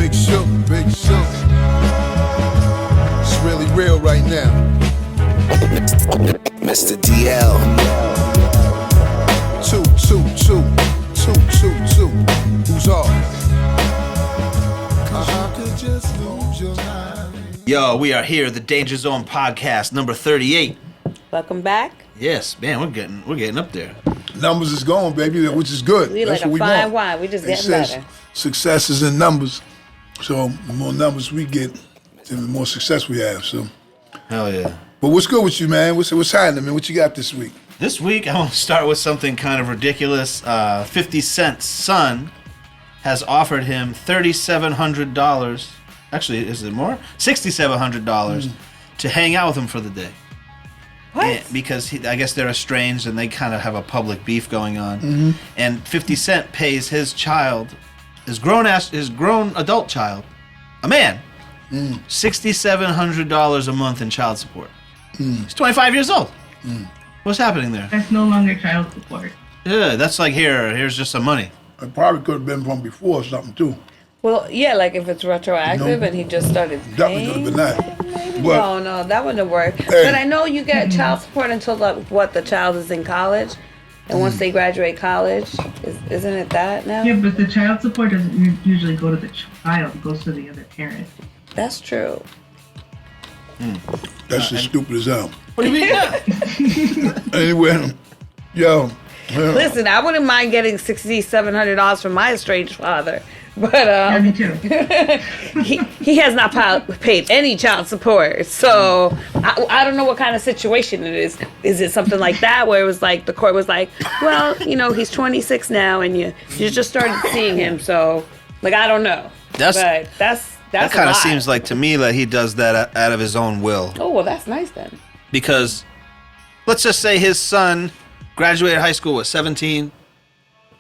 Big Shook, Big Shook. It's really real right now. Mr. DL. 2, 2, 2, 2, 2, 2. Who's off? I could just lose your mind. Yo, we are here, the Danger Zone podcast, number 38. Welcome back. Yes, man, we're getting up there. Numbers is going, baby, which is good. We That's like a what we fine want. wine. We just It getting says better. success is in numbers. So the more numbers we get, the more success we have. So, Hell yeah. but what's good with you, man? What's happening, man? What you got this week? This week, I want to start with something kind of ridiculous. 50 Cent's son has offered him $3,700. Actually, is it more? $6,700 to hang out with him for the day. What? And because I guess they're estranged and they kind of have a public beef going on. And 50 Cent pays his child, his grown adult child, a man, $6,700 a month in child support. He's 25 years old. What's happening there? That's no longer child support. Yeah, that's like here's just some money. It probably could have been from before or something, too. Well, yeah, like if it's retroactive No. and he just started Definitely paying. could have been that. Maybe. But- No, that wouldn't work. Hey. But I know you get child support until the child is in college, and once they graduate college, isn't it that now? Yeah, but the child support doesn't usually go to the child; it goes to the other parent. That's true. That's as stupid as hell. What do you mean? Yeah. Anyway, yo. Listen, I wouldn't mind getting $6,700 from my estranged father, but Yeah, me too. he has not paid any child support. So I don't know what kind of situation it is. Is it something like that where it was like the court was like, well, he's 26 now and you just started seeing him, so like I don't know. That's That kind of seems like to me that he does that out of his own will. Oh, well, that's nice then. Because let's just say his son graduated high school at 17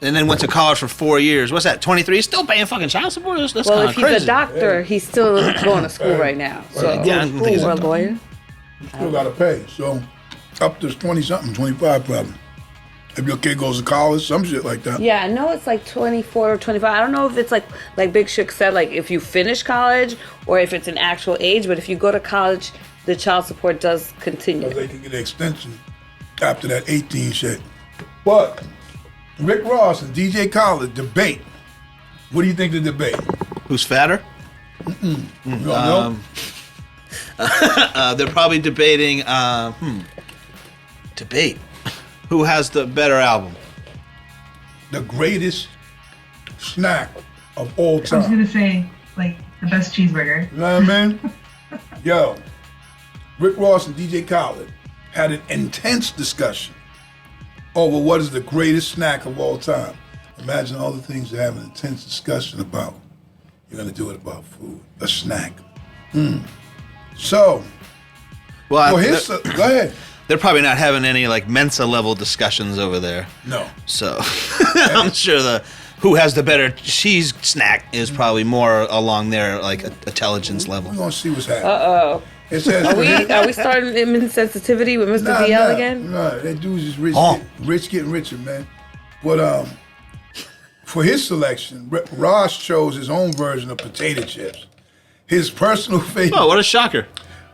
and then went to college for 4 years. What's that, 23? He's still paying fucking child support? That's Well, kind if of he's crazy. a doctor, he's still going to school right now. So Yeah, I don't think he's a or a doctor. lawyer. Still got to pay. So up to 20-something, 25 probably. If your kid goes to college, some shit like that. Yeah, I know it's like 24 or 25. I don't know if it's like Big Shook said, like if you finish college or if it's an actual age. But if you go to college, the child support does continue. They can get an extension after that 18 shit. But Rick Ross and DJ Khaled debate. What do you think of the debate? Who's fatter? You don't know? They're probably debating, debate. Who has the better album? The greatest snack of all I was time. gonna say like the best cheeseburger. You know what I mean? Yo, Rick Ross and DJ Khaled had an intense discussion over what is the greatest snack of all time. Imagine all the things they have an intense discussion about. You're gonna do it about food, a snack. So, Well, go ahead. they're probably not having any like Mensa level discussions over there. No. So I'm sure the who has the better cheese snack is probably more along their like intelligence level. We're gonna see what's happening. Uh-oh. It says Are we starting insensitivity with Mr. DL again? No, that dude's just rich, Oh. rich getting richer, man. But for his selection, Ross chose his own version of potato chips. His personal favorite, Oh, what a shocker.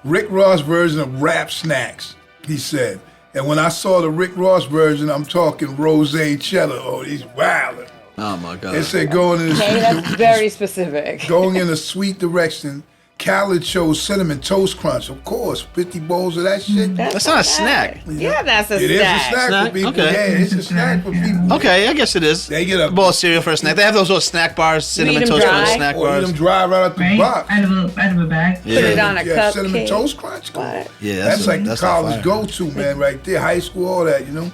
Rick Ross version of Rap Snacks, he said. And when I saw the Rick Ross version, I'm talking rosé cheddar. Oh, he's wildin'. Oh my God. It said going in Okay, that's very specific. going in a sweet direction. Khaled chose cinnamon toast crunch. Of course, 50 bowls of that shit. That's not a snack. Yeah, that's a It is a snack. snack Snack? for people. Okay. Yeah, it's a snack for people. Okay, I guess it is. They get a bowl of cereal for a snack. They have those little snack bars, cinnamon them toast dry. crunch snack Or eat them bars. dry right out the Right? box. Out of a bag. Yeah. Put it on a Yeah, cinnamon cupcake. toast crunch. What? Yeah, That's like that's college not fire. go-to, man, right there. High school, all that, you know.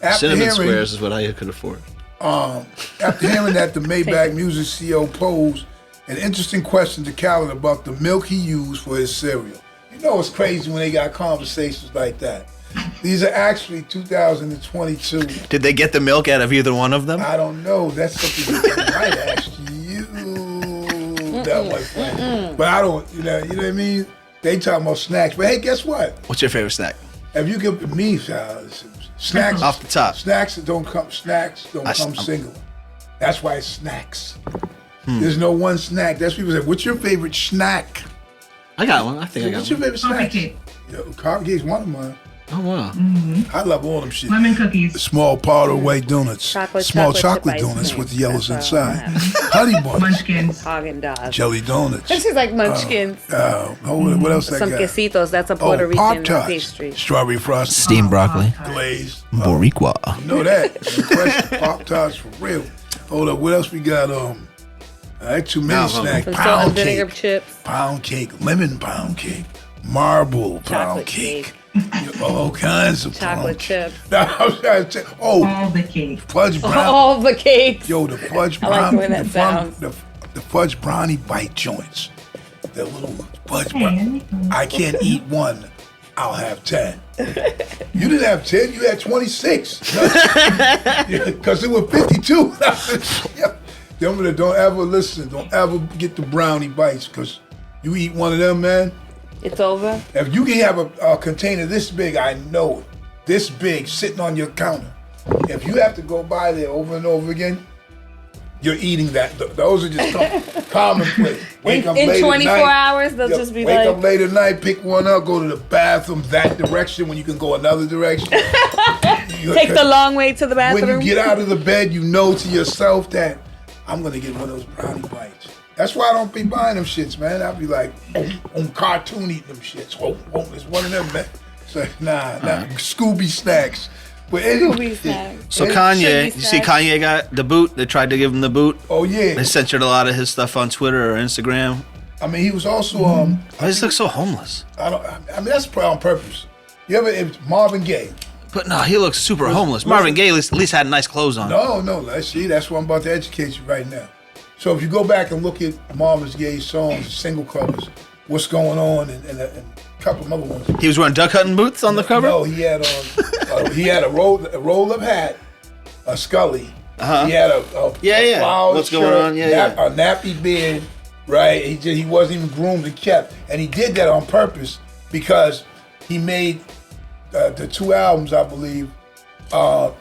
After Cinnamon squares is what I could afford. After hearing that, the Maybach Music CEO posed an interesting question to Khaled about the milk he used for his cereal. You know it's crazy when they got conversations like that. These are actually 2022. Did they get the milk out of either one of them? I don't know. That's something that I might ask you. That one friend. But I don't, you know what I mean? They talking about snacks. But hey, guess what? What's your favorite snack? If you give me snacks Off the top. snacks don't come I'm- single. That's why it's snacks. There's no one snack. That's what people say. What's your favorite snack? I got one. I think I got What's one. your favorite Coffee snack? cake. Yo, coffee cake's one of mine. Oh wow. I love all them shit. Lemon cookies. Small powder white donuts. Small chocolate chip ice donuts cream. with the yellows That's what I inside. want. Honey buns. Munchkins. Haagen-Dazs. Jelly donuts. This is like munchkins. What else I Some got? quesitos. That's a Puerto Pop Rican Tarts. pastry. Strawberry frosting. Steamed broccoli. Glazed. Boricua. You know that. No question. Pop Tarts for real. Hold up. What else we got? I had too many snacks. Some salt and Pound vinegar cake. chips. Pound cake. Lemon pound cake. Marble pound Chocolate cake. All kinds of Chocolate pound cake. chips. I'm trying to tell- Oh, All the cake. fudge brownie. All the cakes. Yo, the fudge I like brownie. the way that sounds. The fudge brownie bite joints. The little fudge Hey, brownie. I can't eat one. I'll have 10. You didn't have 10. You had 26. Because there were 52. Them don't ever listen. Don't ever get the brownie bites because you eat one of them, man. It's over. If you can have a container this big, I know it, this big, sitting on your counter. If you have to go by there over and over again, you're eating that. Those are just commonplace. Wake up In late 24 at night, hours, they'll just be wake like. up late at night, pick one up, go to the bathroom that direction when you can go another direction. Take the long way to the bathroom. When you get out of the bed, you know to yourself that I'm gonna get one of those brownie bites. That's why I don't be buying them shits, man. I'll be like on cartoon eating them shits. It's one of them, man. So nah, Scooby snacks. But Scooby snacks. So Hey, Kanye, Shiggy you see snacks. Kanye got the boot. They tried to give him the boot. Oh yeah. They censored a lot of his stuff on Twitter or Instagram. I mean, he was also Oh, he just looks so homeless. I mean, that's probably on purpose. You ever? It was Marvin Gaye. But no, he looks super homeless. Marvin Gaye at least had nice clothes on. No. Let's see. That's what I'm about to educate you right now. So if you go back and look at Marvin Gaye's songs, single covers, what's going on, and a couple of other ones. He was wearing duck hunting boots on the cover. No, he had a roll-up hat, a Scully. Uh-huh. He had a flowered What's going shirt, on? Yeah. a nappy beard, right? He wasn't even groomed and kept, and he did that on purpose because he made the 2 albums, I believe,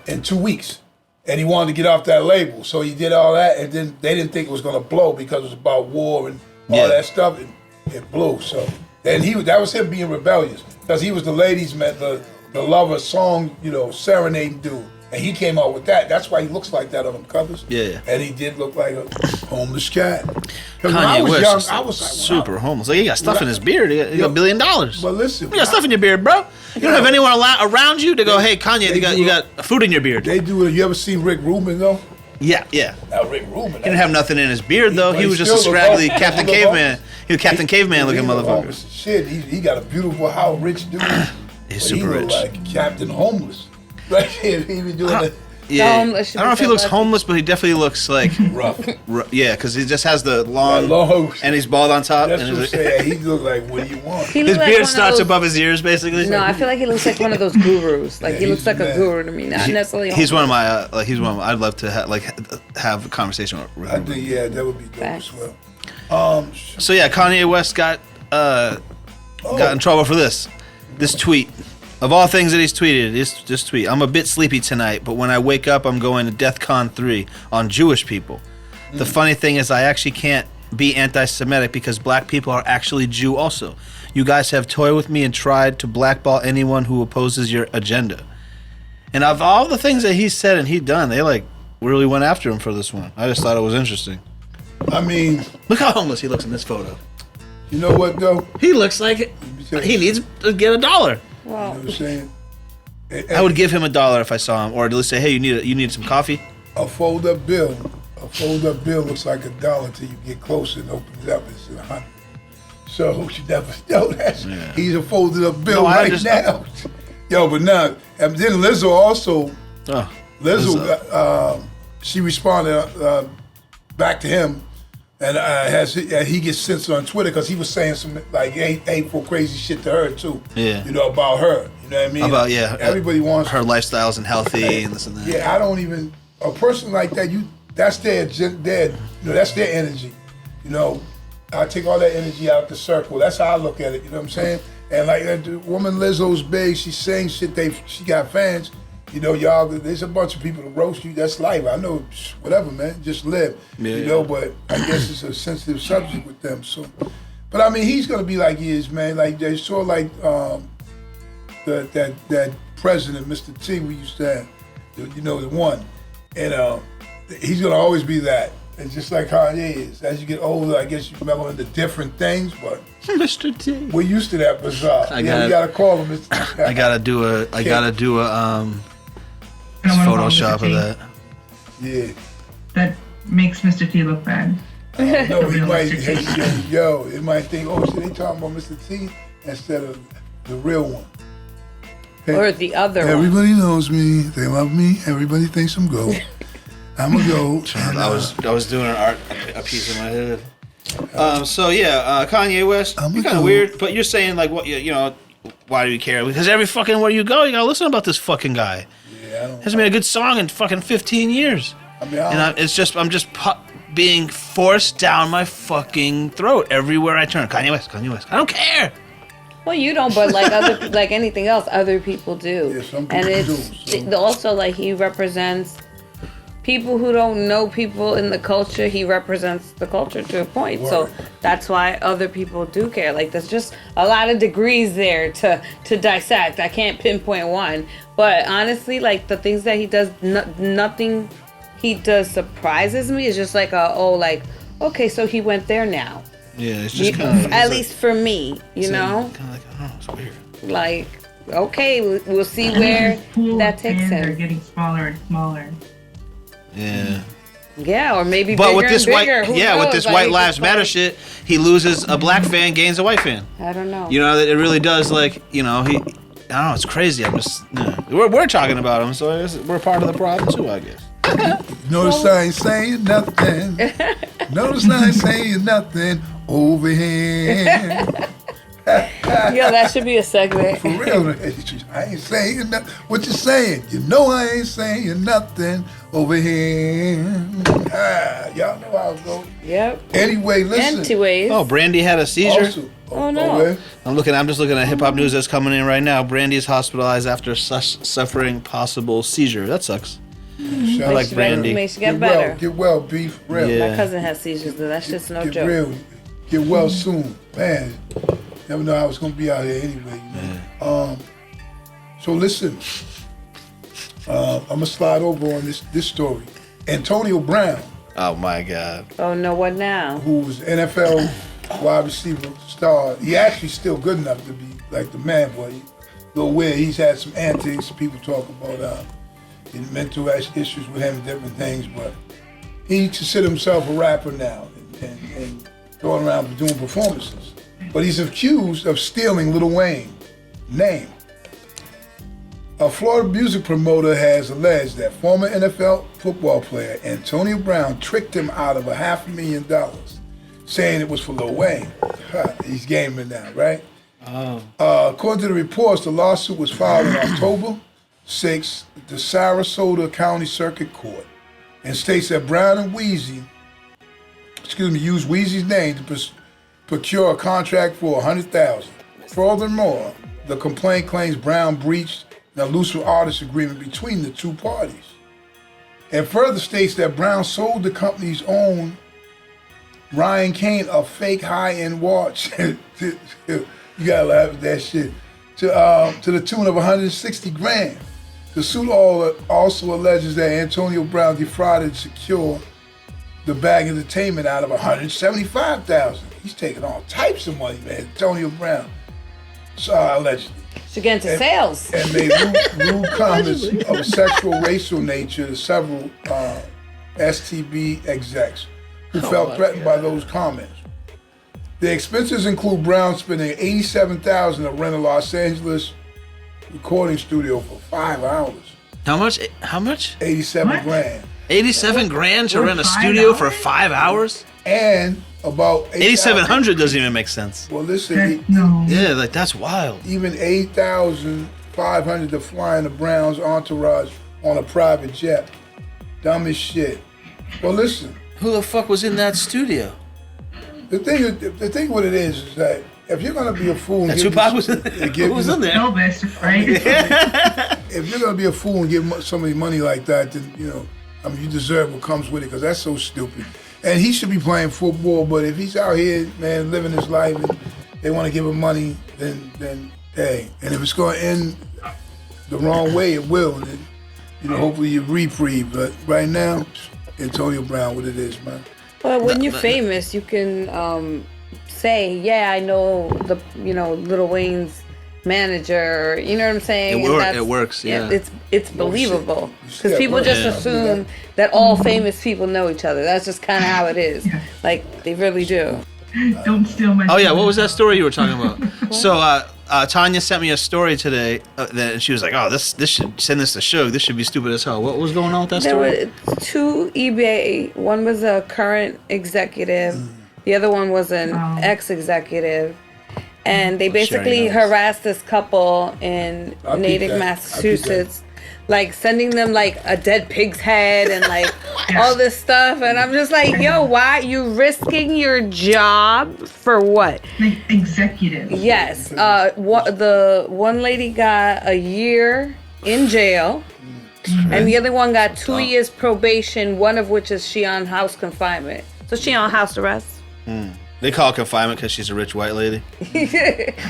in 2 weeks, and he wanted to get off that label, so he did all that, and then they didn't think it was gonna blow because it was about war and all that stuff, and it blew. So then that was him being rebellious because he was the ladies' man, the lover song, serenading dude. And he came out with that. That's why he looks like that on them covers. Yeah. And he did look like a homeless cat. 'Cause when I Kanye was West young, is I was like, wow. super homeless. Like he got stuff in his beard. He got $1 billion. But listen, You got stuff in your beard, bro. You don't have anyone around you to go, hey, Kanye, you got food in your beard. they do it. You ever seen Rick Rubin though? Yeah. Now Rick Rubin. He didn't have nothing in his beard though. But He he was just a still look scraggly homeless. Captain He look Caveman. homeless. He was Captain Caveman looking He's a motherfucker. homeless as shit. He got a beautiful house, rich dude. He's But super he rich. look like Captain Homeless. Right here, he be doing it Yeah. homeless should I don't know be if he so looks lucky. homeless, but he definitely looks like rough. yeah, because he just has the long, long. and he's bald on top. That's and what I'm his, saying. He look like, what do you want? He his look like beard one of starts those- above his ears, basically. No, I feel like he looks like one of those gurus. Like Yeah, he looks he's like a mad. guru to me, not necessarily. He's one of homeless. my he's one. I'd love to have a conversation with I him. think that would be dope Facts. as well. So yeah, Kanye West got in trouble for this tweet. Of all things that he's tweeted, this tweet. I'm a bit sleepy tonight, but when I wake up, I'm going to DEF CON 3 on Jewish people. The funny thing is I actually can't be anti-Semitic because black people are actually Jew also. You guys have toyed with me and tried to blackball anyone who opposes your agenda. And of all the things that he said and he done, they really went after him for this one. I just thought it was interesting. I mean, Look how homeless he looks in this photo. you know what though? He looks like he needs to get $1. You know what I'm saying? I would give him $1 if I saw him, or at least say, "Hey, you need some coffee." A fold-up bill looks like $1 till you get closer and opens up. It's 100. So you never know that. He's a folded-up bill No, I right understand. now. Yo, but now, and then Lizzo also. Oh, Lizzo, she responded back to him, and he gets censored on Twitter because he was saying some hateful, crazy shit to her too. Yeah. About her. You know what I mean? About Everybody wants her lifestyle isn't healthy and this and that. Yeah, I don't even a person like that. That's that's their energy. I take all that energy out the circle. That's how I look at it. You know what I'm saying? And like the woman Lizzo's big. She sings shit. She got fans. You know, y'all, there's a bunch of people to roast you. That's life. I know, whatever, man. Just live. Yeah. You know, but I guess it's a sensitive subject with them. So, but I mean, he's gonna be like he is, man. Like they saw, like that president, Mr. T, we used to have. You know, the one, and he's gonna always be that. It's just like Kanye is. As you get older, I guess you mellow into different things, but Mr. T. we're used to that bizarre. I We gotta- gotta call him Mr. T. I gotta do a I don't wanna call Photoshop Mr. of T. that. Yeah. That makes Mr. T look bad. No, he might, Realistic. yo, it might think, oh, shit, they talking about Mr. T instead of the real one. Hey, Or the other one. everybody knows me. They love me. Everybody thinks I'm gold. I'm a gold. And, I was doing a piece in my head. So yeah, Kanye West, I'm you're a kind of dude. weird, but you're saying like what you know, why do you care? Because every fucking where you go, you gotta listen about this fucking guy. yeah, I don't. Hasn't made a good song in fucking 15 years, I mean, and I'm just being forced down my fucking throat everywhere I turn. Kanye West, Kanye West. I don't care. Well, you don't, but like other, like anything else, other people do. Yeah, some and people it's do, so. also like he represents people who don't know people in the culture. He represents the culture to a point, so Word. that's why other people do care. Like there's just a lot of degrees there to dissect. I can't pinpoint one, but honestly, like the things that he does, nothing he does surprises me. It's just like okay, so he went there now. Yeah, it's You- just kind of at least for me, you know. kind of like oh, it's weird. Like, okay, we'll see I think where his pool that of takes fans are him. getting smaller and smaller. Yeah. Yeah, or maybe But bigger with this and white, bigger. Who with knows? this Like, White it's Lives Matter like- shit, he loses a black fan, gains a white fan. I don't know. You know, that it really does. Like, you know, I don't know. It's crazy. I'm just, we're talking about him, so I guess we're part of the problem too, I guess. Notice I ain't saying nothing. Notice I ain't saying nothing over here. Yeah, that should be a segment. For real, I ain't saying nothing. What you saying? You know I ain't saying nothing over here. Y'all know how it goes. Yep. Anyway, listen. Anyways. Oh, Brandy had a seizure. Also, Oh, no. okay. I'm just looking at hip hop news that's coming in right now. Brandy is hospitalized after suffering possible seizure. That sucks. Shout like out to Brandy. Makes you get well, better. get well, beef. Real. Yeah. My cousin has seizures, though. That's just no Get joke. real. Get well soon, man. Never know I was gonna be out here anyway. You know? So listen, I'm gonna slide over on this story. Antonio Brown, Oh my God. Oh, no, what now? who was NFL wide receiver star, he actually still good enough to be like the man, boy. Though where he's had some antics, people talk about his mental issues with him and different things, but he considers himself a rapper now and going around doing performances. But he's accused of stealing Lil Wayne's name. A Florida music promoter has alleged that former NFL football player Antonio Brown tricked him out of $500,000, saying it was for Lil Wayne. He's gaming now, right? According to the reports, the lawsuit was filed on October 6th at the Sarasota County Circuit Court and states that Brown and Weezy, used Weezy's name to procure a contract for $100,000. Furthermore, the complaint claims Brown breached an elusive artist agreement between the two parties. And further states that Brown sold the company's own Ryan Kane a fake high-end watch. You gotta laugh at that shit. To the tune of $160,000. The suit also alleges that Antonio Brown defrauded Secure the Bag Entertainment out of $175,000. He's taking all types of money, man. Antonio Brown, allegedly, Should get into sales. and made rude comments of a sexual, racial nature to several STB execs who felt threatened by those comments. The expenses include Brown spending $87,000 to rent a Los Angeles recording studio for 5 hours. How much? How much? 87 What? grand. 87 grand to For rent a 5 studio for hours? 5 hours? And about 8,700 doesn't even make sense. Well, listen, No. Yeah, like that's wild. even 8,500 to fly in the Browns entourage on a private jet. Dumb as shit. Well, listen, Who the fuck was in that studio? the thing what it is that if you're gonna be a fool, and That's give Tupac you- was in and there. give Who was you- in there? Elvis, right? if you're gonna be a fool and give somebody money like that, then you deserve what comes with it, because that's so stupid. And he should be playing football, but if he's out here, man, living his life, and they want to give him money, then hey, and if it's gonna end the wrong way, it will. And then, hopefully you reprieve. But right now, Antonio Brown, what it is, man. Well, when you're famous, you can say, yeah, I know the Lil Wayne's manager. You know what I'm saying? It works. Yeah. It's believable because people just assume that all famous people know each other. That's just kind of how it is. Like they really do. Don't steal my. Oh yeah, what was that story you were talking about? So Tanya sent me a story today, and she was like, "Oh, this should send this to Suge. This should be stupid as hell." What was going on with that story? There were 2 eBay. One was a current executive. The other one was an ex-executive. And they basically harassed this couple in Natick, Massachusetts, like sending them like a dead pig's head and like all this stuff. And I'm just like, yo, why you risking your job for what? Like executive. Yes. The one lady got a year in jail. And the other one got 2 years probation, one of which is she on house confinement. So she on house arrest. They call it confinement because she's a rich white lady.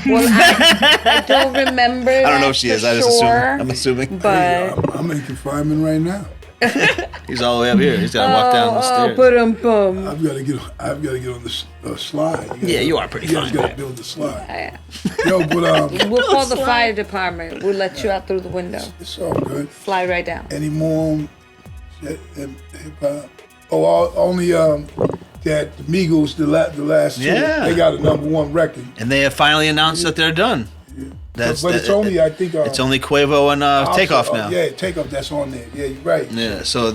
Well, I don't remember. I don't know if she is. I just assume. I'm assuming. But I'm in confinement right now. He's all the way up here. He's got to walk down the stairs. I've got to get on the slide. You are pretty fine. You got to build the slide. Yo, but we'll call the fire department. We'll let you out through the window. It's all good. Slide right down. Any more hip hop? Oh, only that the Migos, the last two, they got a #1 record. And they have finally announced that they're done. But it's only, I think... it's only Quavo and Takeoff now. Yeah, Takeoff, that's on there. Yeah, you're right. Yeah, so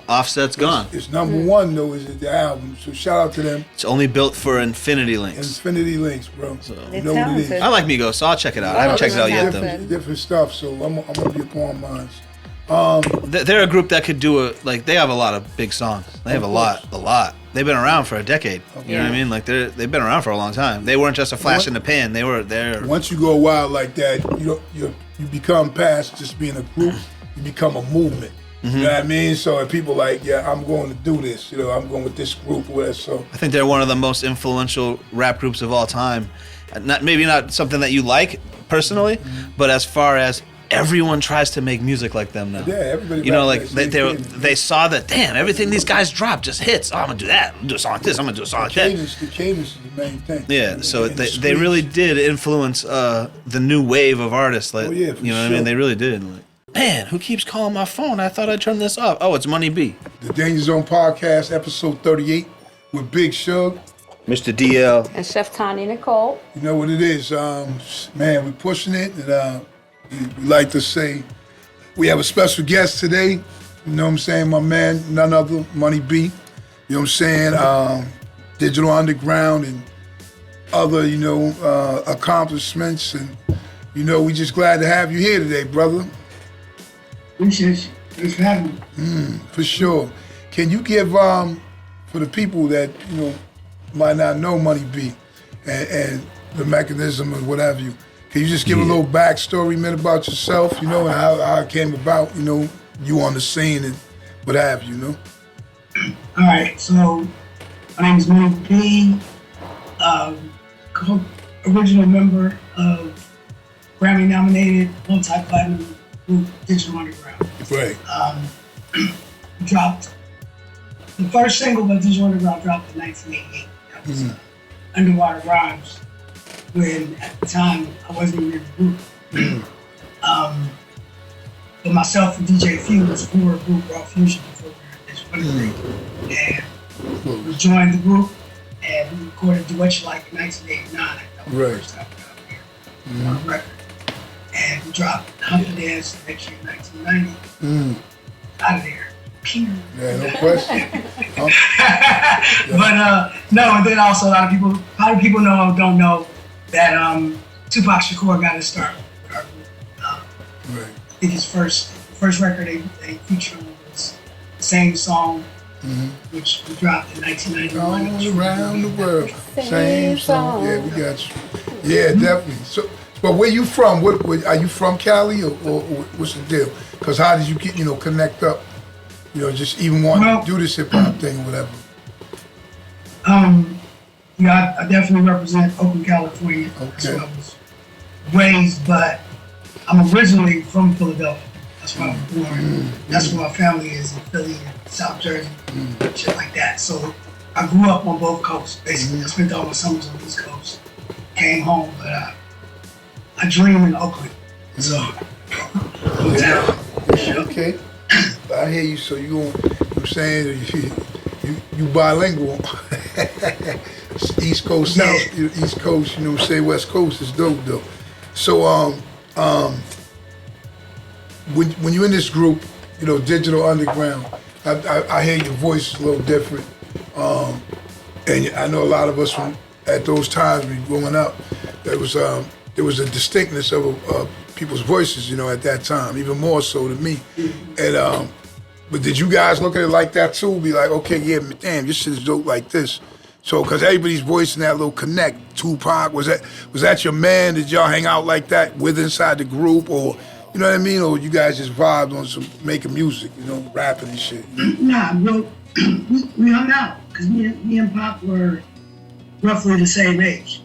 Offset's gone. It's #1, though, is the album. So shout out to them. It's only built for Infinity Links. Infinity Links, bro. So, you know what it is. I like Migos, so I'll check it out. I haven't checked it out yet, though. Different stuff, so I'm going to be upon mine. They're a group that could do they have a lot of big songs. They have a lot. They've been around for a decade. You know what I mean? Like they've been around for a long time. They weren't just a flash in the pan. They were there. Once you go wild like that, you become past just being a group. You become a movement. You know what I mean? So if people like, yeah, I'm going to do this. I'm going with this group or whatever. So I think they're one of the most influential rap groups of all time. Maybe not something that you like personally, but as far as everyone tries to make music like them now. Yeah, everybody. They saw that, damn, everything these guys drop just hits. Oh, I'm gonna do that. I'm gonna do a song like this. I'm gonna do a song like that. The cadence is the main thing. Yeah, so they really did influence the new wave of artists. Like, you know what I mean? They really did. Like, man, who keeps calling my phone? I thought I turned this off. Oh, it's Money B. The Danger Zone Podcast, episode 38, with Big Shug, Mr. DL, and Chef Tanya Nicole. You know what it is, man. We're pushing it, and we like to say we have a special guest today. You know what I'm saying? My man, none other, Money B. You know what I'm saying? Digital Underground and other, accomplishments. And, we just glad to have you here today, brother. Appreciate you. Thanks for having me. For sure. Can you give, for the people that, might not know Money B and the mechanism and what have you, can you just give a little backstory, man, about yourself, and how it came about, you on the scene and what have you, All right, so my name is Money B, original member of Grammy-nominated multi-platinum group Digital Underground. Right. Dropped the first single by Digital Underground dropped in 1988. That was Underwater Rhymes. When at the time I wasn't even in the group. But myself and DJ Fuse were a group Raw Fusion before we were in this and we joined the group and we recorded Do What You Like in 1989. That was the first time we got up here on a record. And we dropped Hump the Dance next year in 1990. Out of there. Yeah, no question. But no, and then also a lot of people don't know that Tupac Shakur got his start with our group. Right. I think his first record they featured on was the same song, which we dropped in 1991. All around the world, same song. Yeah, we got you. Yeah, definitely. But where you from? What are you from, Cali, or what's the deal? Because how did you get, connect up? Just even wanting to do this hip hop thing or whatever. Yeah, I definitely represent Oakland, California. That's where I was raised, but I'm originally from Philadelphia. That's where I was born. That's where my family is, in Philly and South Jersey, shit like that. So I grew up on both coasts, basically. I spent all my summers on the East Coast. Came home, but I dream in Oakland. So, Okay. I hear you. So you're saying you bilingual. East Coast, South, East Coast, say West Coast is dope though. So when you're in this group, Digital Underground, I hear your voice is a little different. And I know a lot of us at those times when growing up, there was a distinctness of people's voices, at that time, even more so than me. And but did you guys look at it like that too? Be like, okay, yeah, damn, this shit is dope like this. So, because everybody's voicing that little connect. Tupac, was that your man? Did y'all hang out like that with inside the group, or you know what I mean? Or you guys just vibed on some making music, rapping and shit? Nah, bro, we hung out because me and Pop were roughly the same age.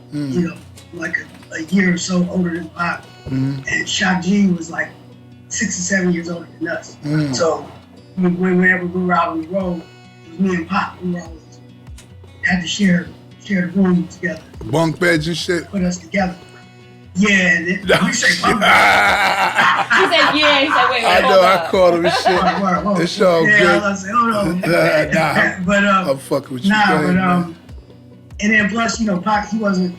Like a year or so older than Pop, and Shock G was like 6 or 7 years older than us. So whenever we were out on the road, it was me and Pop. We were always had to share the room together. Bunk beds and shit. Put us together. Yeah, we say bunk He said, yeah. He said, wait, I know, I called him and shit. beds. It's all good. Yeah, I was like, hold on. Nah, But I'm fucking with you. nah, Go ahead, but man. and then plus, Pac, he wasn't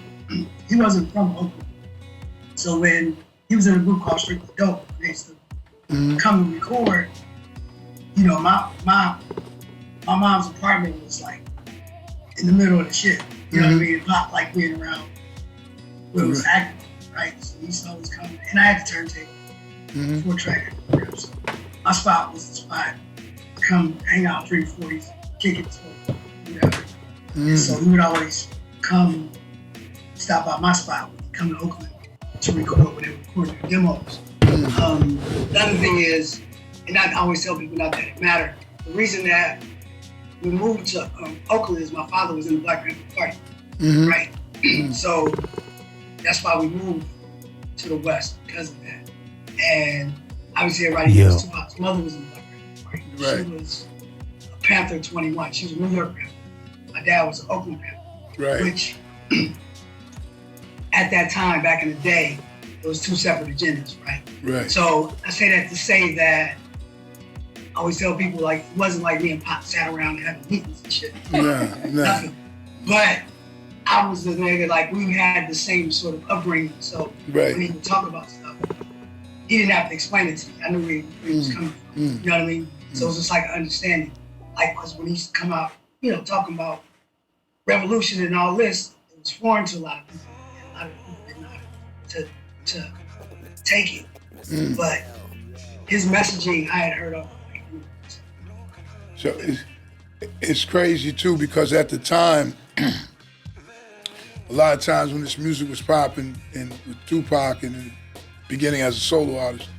from Oakland. So when he was in a group called Strictly Dope, they used to come and record. My mom's apartment was like in the middle of the shit. You know what I mean? Pop like being around where it was active, right? So he used to always come, and I had the turntable, 4-track. So my spot was the spot. Come hang out, drink 40s, kick it, smoke, whatever. So he would always come, stop by my spot, come to Oakland to record when they were recording their demos. The other thing is, and I always tell people not that it mattered. The reason that we moved to Oakland is my father was in the Black Panther Party, right? So that's why we moved to the West because of that. And obviously everybody knows Tupac's mother was in the Black Panther Party. Right. She was a Panther 21. She was a New York Panther. My dad was an Oakland Panther, Right. which at that time, back in the day, it was two separate agendas, right? Right. So I say that to say that I always tell people, like, it wasn't like me and Pop sat around having meetings and shit. Nah. Nothing. But I was the nigga, like, we had the same sort of upbringing. So Right. when he would talk about stuff, he didn't have to explain it to me. I knew where he was coming from. You know what I mean? So it was just like an understanding. Like, because when he used to come out, talking about revolution and all this, it was foreign to a lot of people. And a lot of people didn't know how to take it. But his messaging, I had heard of. So it's crazy too, because at the time, a lot of times when this music was popping, and with Tupac in the beginning as a solo artist,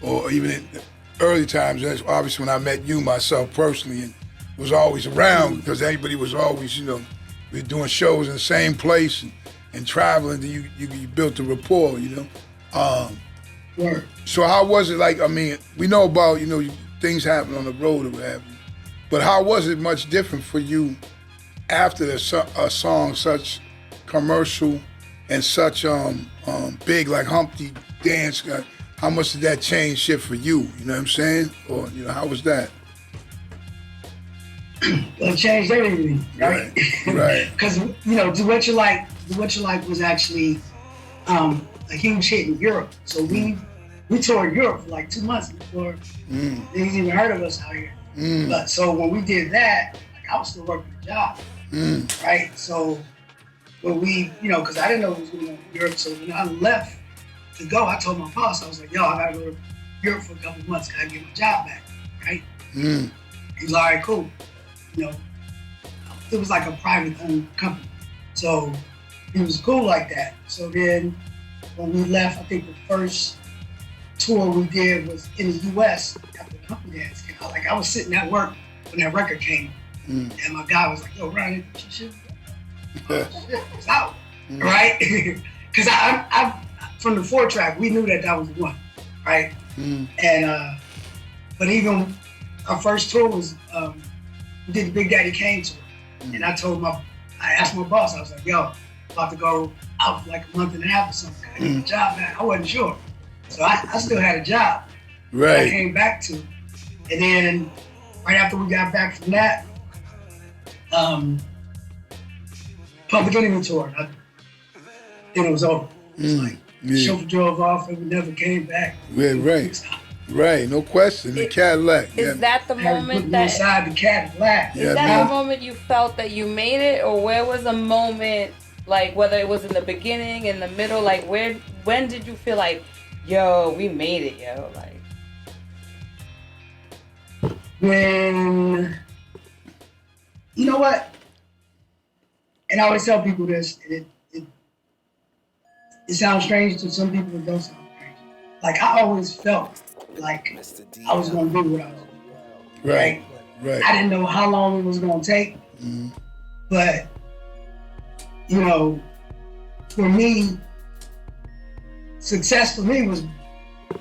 or even in the early times, that's obviously when I met you myself personally, and was always around because everybody was always, we were doing shows in the same place and traveling. You built a rapport, Word. So how was it like? I mean, we know about things happen on the road or what have you. But how was it much different for you after a song such commercial and such big like Humpty Dance? How much did that change shit for you? You know what I'm saying? Or how was that? It changed everything, right? Right. Because Do What You Like was actually a huge hit in Europe. So we toured Europe for like 2 months before they even heard of us out here. But so when we did that, like, I was still working a job, right? So when we, because I didn't know what was going on in Europe. So when I left to go, I told my boss, I was like, yo, I gotta go to Europe for a couple of months, gotta get my job back, right? He's all right, cool. It was like a private owned company. So it was cool like that. So then when we left, I think the first tour we did was in the U.S. after the Humpty Dance came out. Like, I was sitting at work when that record came, and my guy was like, "Yo, Ronnie, you should." Shit, it's out, right? Because I from the 4-track, we knew that was the one, right? And but even our first tour was we did the Big Daddy Kane tour, and I asked my boss, I was like, "Yo, about to go out for like a month and a half or something. I need a job now." I wasn't sure, so I still had a job. Right. I came back to, and then right after we got back from that, Public Enemy tour. Then it was over. It's like the chauffeur drove off and we never came back. Yeah, right. No question. The Cadillac. Is that the moment that inside the Cadillac? Is that the moment you felt that you made it, or where was the moment, like whether it was in the beginning, in the middle, like when did you feel like, yo, we made it, yo, like? When, you know what? And I always tell people this, and it sounds strange to some people, it don't sound strange. Like, I always felt like I was going to do what I was going to do. Right. I didn't know how long it was going to take, but, you know, for me, success for me was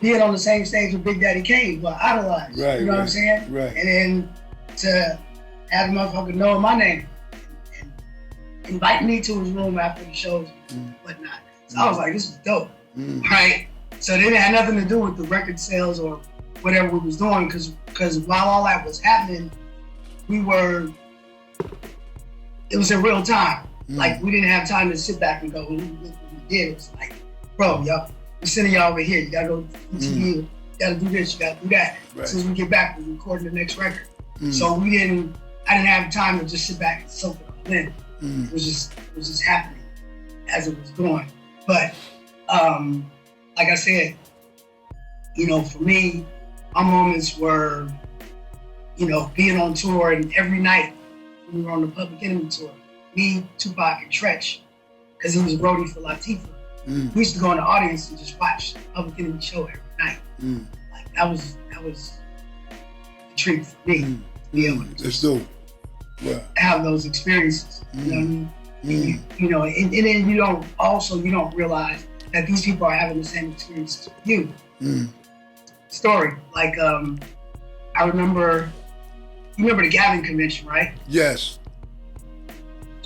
being on the same stage with Big Daddy Kane, but idolized. You know what I'm saying? Right. And then to have the motherfucker know my name and invite me to his room after the shows and whatnot. So I was like, this is dope, right? So it didn't have nothing to do with the record sales or whatever we was doing, because while all that was happening, it was in real time. Like, we didn't have time to sit back and go, look what we did. It was like, bro, y'all, we're sending y'all over here. You gotta go to TV, you gotta do this, you gotta do that. Right. As soon as we get back, we're recording the next record. So I didn't have time to just sit back and soak it all in. It was just happening as it was going. But like I said, you know, for me, my moments were, you know, being on tour, and every night when we were on the Public Enemy tour, me, Tupac, and Tretch, because he was a roadie for Latifah, we used to go in the audience and just watch the Public Enemy show every night. Like, that was a treat for me to be able to just have those experiences. You know what I mean? You know, and then you don't realize that these people are having the same experiences with you. Story, like, I remember, you remember the Gavin convention, right? Yes.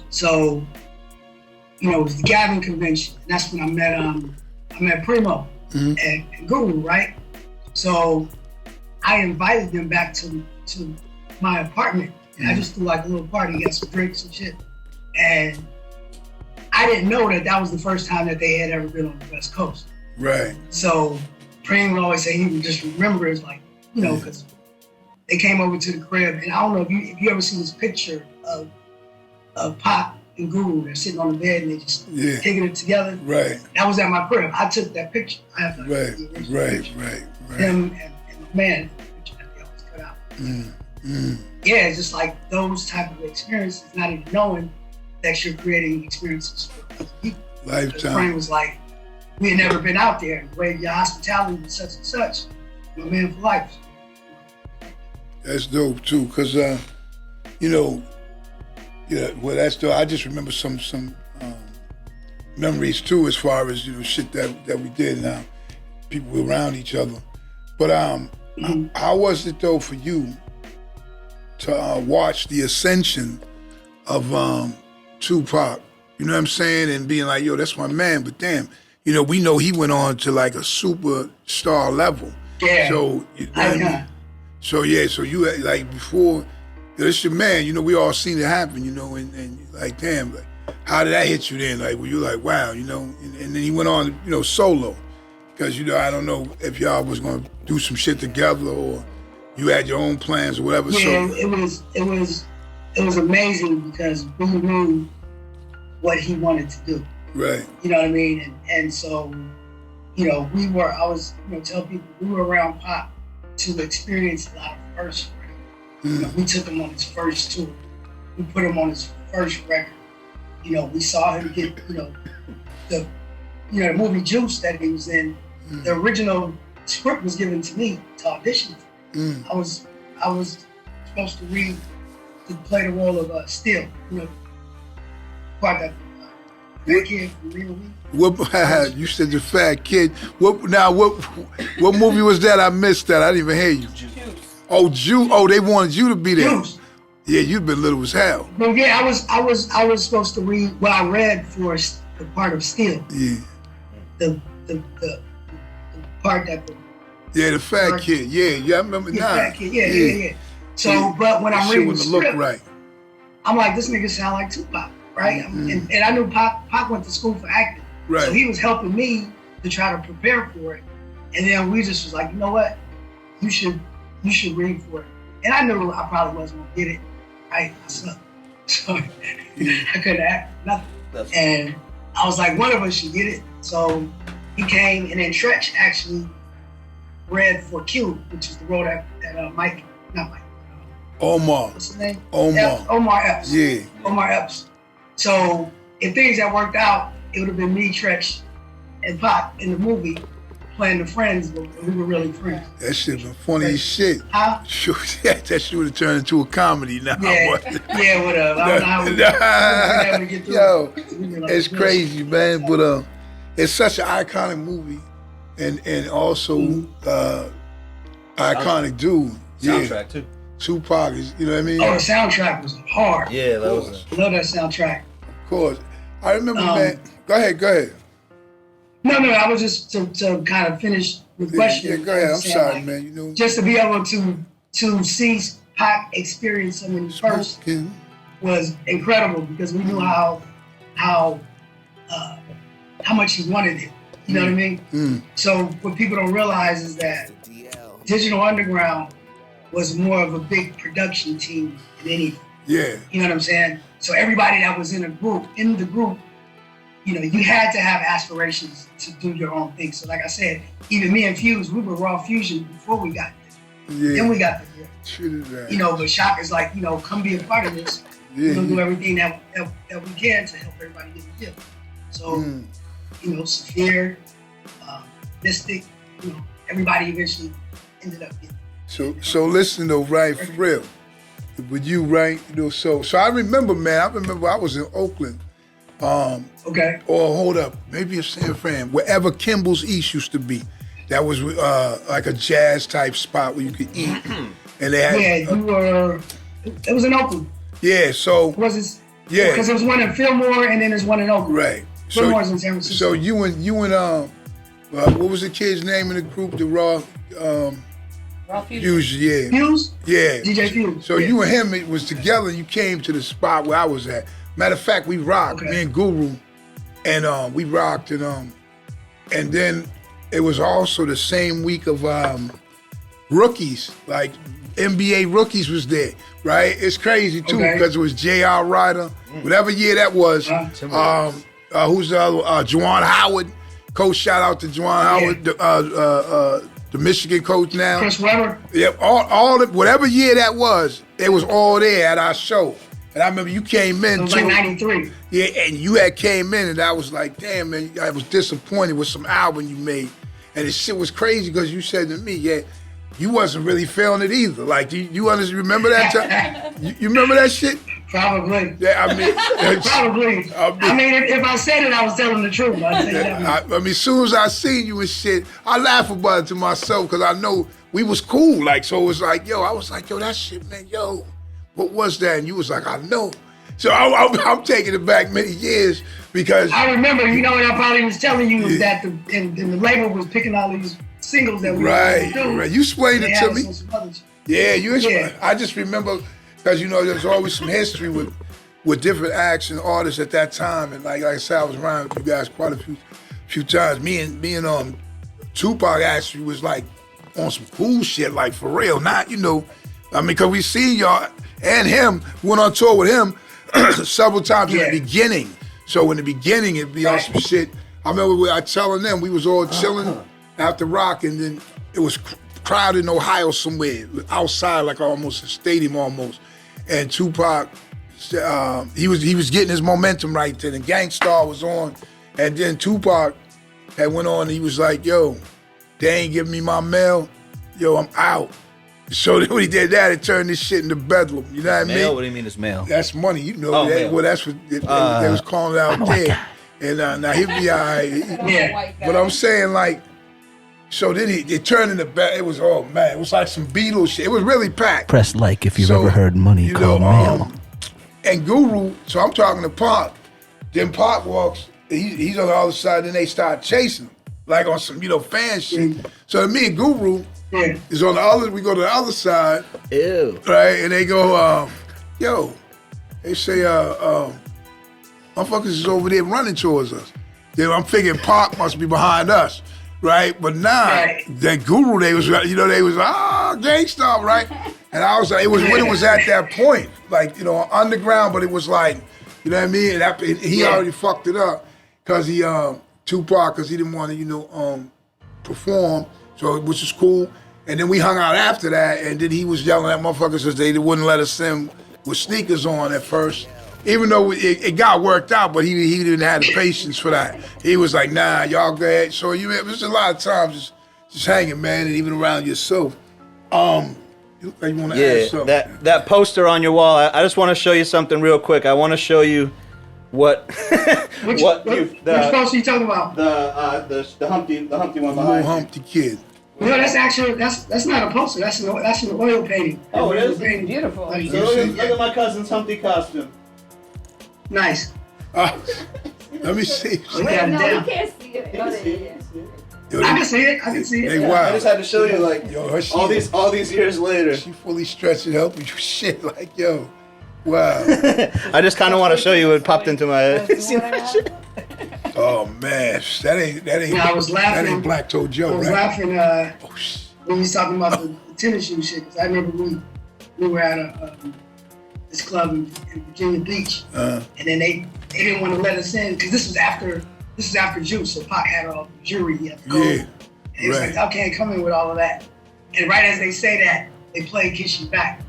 So, you know, it was the Gavin convention, and that's when I met Primo and Guru, right? So I invited them back to my apartment, and I just threw like a little party, got some drinks and shit. And I didn't know that was the first time that they had ever been on the West Coast. Right. So Primo would always say he would just remember it, like, you know, because they came over to the crib, and I don't know if you ever seen this picture of Pop and Guru. They're sitting on the bed and they just taking it together. Right. That was at my crib. I took that picture. I have like the original picture. Him and my man, the picture that they always cut out. Yeah, it's just like those type of experiences, not even knowing that you're creating experiences for other people. Lifetime. Frank was like, we had never been out there. The way your hospitality was such and such. My man for life. That's dope too, cause you know, well, that's dope. I just remember some memories too, as far as, you know, shit that we did. Now people were around each other, but how was it though for you to watch the ascension of Tupac? You know what I'm saying? And being like, yo, that's my man. But damn, you know, we know he went on to like a superstar level. Yeah. So, so you had, like, before, this your man, you know, we all seen it happen, you know, and like, damn, like, how did that hit you then? Like, were you like, wow, you know? And then he went on, you know, solo. Because, you know, I don't know if y'all was going to do some shit together or you had your own plans or whatever. Yeah, so it was amazing because we knew what he wanted to do. Right. You know what I mean? And so, you know, I was, you know, tell people we were around Pop to experience a lot of firsts. You know, we took him on his first tour. We put him on his first record. You know, we saw him get, you know, the you know, the movie Juice that he was in, the original script was given to me to audition. I was supposed to read to play the role of Steel, you know, part that kid from Reno. What you said the fat kid. What movie was that? I missed that. I didn't even hear you. Juice. Oh, Juice. Oh, they wanted you to be there. Juice. Yeah, you've been little as hell. But yeah, I was supposed to read. Well, I read for the part of Steel. Yeah. The part that The fat kid. Yeah, I remember the now. fat kid. Yeah. So, but when I'm reading the shit wouldn't script, look right. I'm like, this nigga sound like Tupac, right? And I knew Pac went to school for acting. Right. So he was helping me to try to prepare for it. And then we just was like, you know what? You should read for it. And I knew I probably wasn't gonna get it. Right? I sucked. So I couldn't act nothing. And I was like, one of us should get it. So he came, and then Tretch actually read for Q, which is the role that Omar. what's his name? Omar. Omar Epps. Yeah. Omar Epps. So if things had worked out, it would have been me, Tretch, and Pac in the movie playing the friends, but we were really friends. That shit been funny as shit. Huh? Sure, that shit would have turned into a comedy now. Yeah, yeah, whatever. I don't know how we were able to get through Yo, it. We were like, it's yes. crazy, man. But it's such an iconic movie, and also iconic dude. Soundtrack too. Tupac is, you know what I mean? Oh, the soundtrack was hard. Yeah, that was. I love that soundtrack. Of course. I remember, man. Go ahead. No, I was just to kind of finish the question. Yeah, go ahead. I'm saying, sorry, like, man. You know, Just to be able to see Pac experience something first smoking. was incredible because we knew how much he wanted it. You know what I mean? So what people don't realize is that Digital Underground was more of a big production team than anything. Yeah. You know what I'm saying? So everybody that was in the group, you know, you had to have aspirations to do your own thing. So like I said, even me and Fuse, we were Raw Fusion before we got there. Yeah. Then we got there. True to that. You know, but Shock is like, you know, come be a part of this. Yeah. We're gonna do everything that we can to help everybody get the gift. So, you know, Saphir, Mystic, you know, everybody eventually ended up getting. So listen though, right, for real. With you, right? You know, so I remember, man. I was in Oakland. Okay. Or hold up, maybe in San Fran, wherever Kimball's East used to be. That was like a jazz type spot where you could eat, and they had. Yeah, you were. It was in Oakland. Yeah. So. Was it? Yeah. Because there was one in Fillmore and then there's one in Oakland. Right. Fillmore's in San Francisco. So you and what was the kid's name in the group? The Raw. Raw Fusion. Fuse, yeah. Fuse? Yeah. DJ Fuse. So yeah. you and him, it was together. You came to the spot where I was at. Matter of fact, we rocked, Okay. me and Guru, and we rocked, and then it was also the same week of rookies, like NBA rookies was there, right? It's crazy too Okay. because it was J.R. Ryder, whatever year that was. Who's the other? Juwan Howard. Coach, shout out to Juwan Howard, the Michigan coach now. Chris Webber. Yep, all whatever year that was, it was all there at our show. And I remember you came in It was too. like 93. Yeah, and you had came in, and I was like, damn, man, I was disappointed with some album you made. And the shit was crazy because you said to me, yeah, you wasn't really feeling it either. Like, you remember that time? you remember that shit? Probably. Yeah, I mean, Probably. I mean, if I said it, I was telling the truth. I'd say that. I mean, as soon as I seen you and shit, I laugh about it to myself because I know we was cool. Like, so it was like, yo, I was like, yo, that shit, man, yo, what was that? And you was like, I know. So I'm taking it back many years because I remember, you know what I probably was telling you is that the label was picking all these singles that we were doing. Right. You explained it to me. Yeah, Yeah. I just remember because you know there's always some history with different acts and artists at that time, and like I said, I was around with you guys quite a few times. Me and Tupac actually was like on some cool shit, like for real, not I mean, because we seen y'all and him went on tour with him several times in the beginning. So in the beginning, it'd be on some shit. I remember I telling them we was all chilling after rock, and then it was crowded in Ohio somewhere, outside like almost a stadium almost. And Tupac, he was getting his momentum right then. And Gangstar was on, and then Tupac had went on and he was like, yo, they ain't giving me my mail. Yo, I'm out. So when he did that, it turned this shit into bedlam. You know what I mean? Mail? What do you mean it's mail? That's money. You know Oh, that. mail. Well, that's what they was calling it out there. And now he'll be all right. Yeah. But I'm saying, like, so then it turned into it was, oh man, it was like some Beatles shit. It was really packed. Press like if you've So, ever heard money you called know, mail. And Guru, so I'm talking to Pac. Then Pac walks, he's on the other side, then they start chasing him, like on some, fan shit. So me and Guru is on the other, we go to the other side, Ew. right? And they go, yo, they say, motherfuckers is over there running towards us. Then I'm thinking Pac must be behind us, right? But nah, that Guru, they was, gangsta, right? And I was like, it was when it was at that point, like, underground, but it was like, you know what I mean? And he already fucked it up because he, Tupac, because he didn't want to, perform, so which is cool. And then we hung out after that, and then he was yelling at motherfuckers because they wouldn't let us in with sneakers on at first. Even though it got worked out, but he didn't have the patience for that. He was like, nah, y'all go ahead. So there's a lot of times just hanging, man, and even around yourself. You want to add something? that poster on your wall. I just want to show you something real quick. I want to show you what Which poster you talking about? the Humpty one Little behind you. Humpty Kid. No, that's actually that's not a poster. That's an oil painting. Oh, it is? Painting. Beautiful. Like, So look at my cousin's Humpty costume. nice. Let me see. Look at it down. can't see it. Yo, I can see it. I can see They it. wild. I just had to show you, like, Yo, her shit- all these years later. She fully stretched and helped you. Shit, like, yo, wow. I just kind of want to show you what popped into my head. See that shit? Oh man, that ain't Yeah, I was laughing. That ain't Black Toe I Joe, was right? laughing Oh shit. when he was talking about the tennis shoe shit. Cause I remember we were at this club in Virginia Beach, and then they didn't want to let us in because this was after Juice, so Pac had all the jewelry he had to go. Yeah, And he was right. like, y'all can't come in with all of that. And right as they say that, they play Kiss You Back.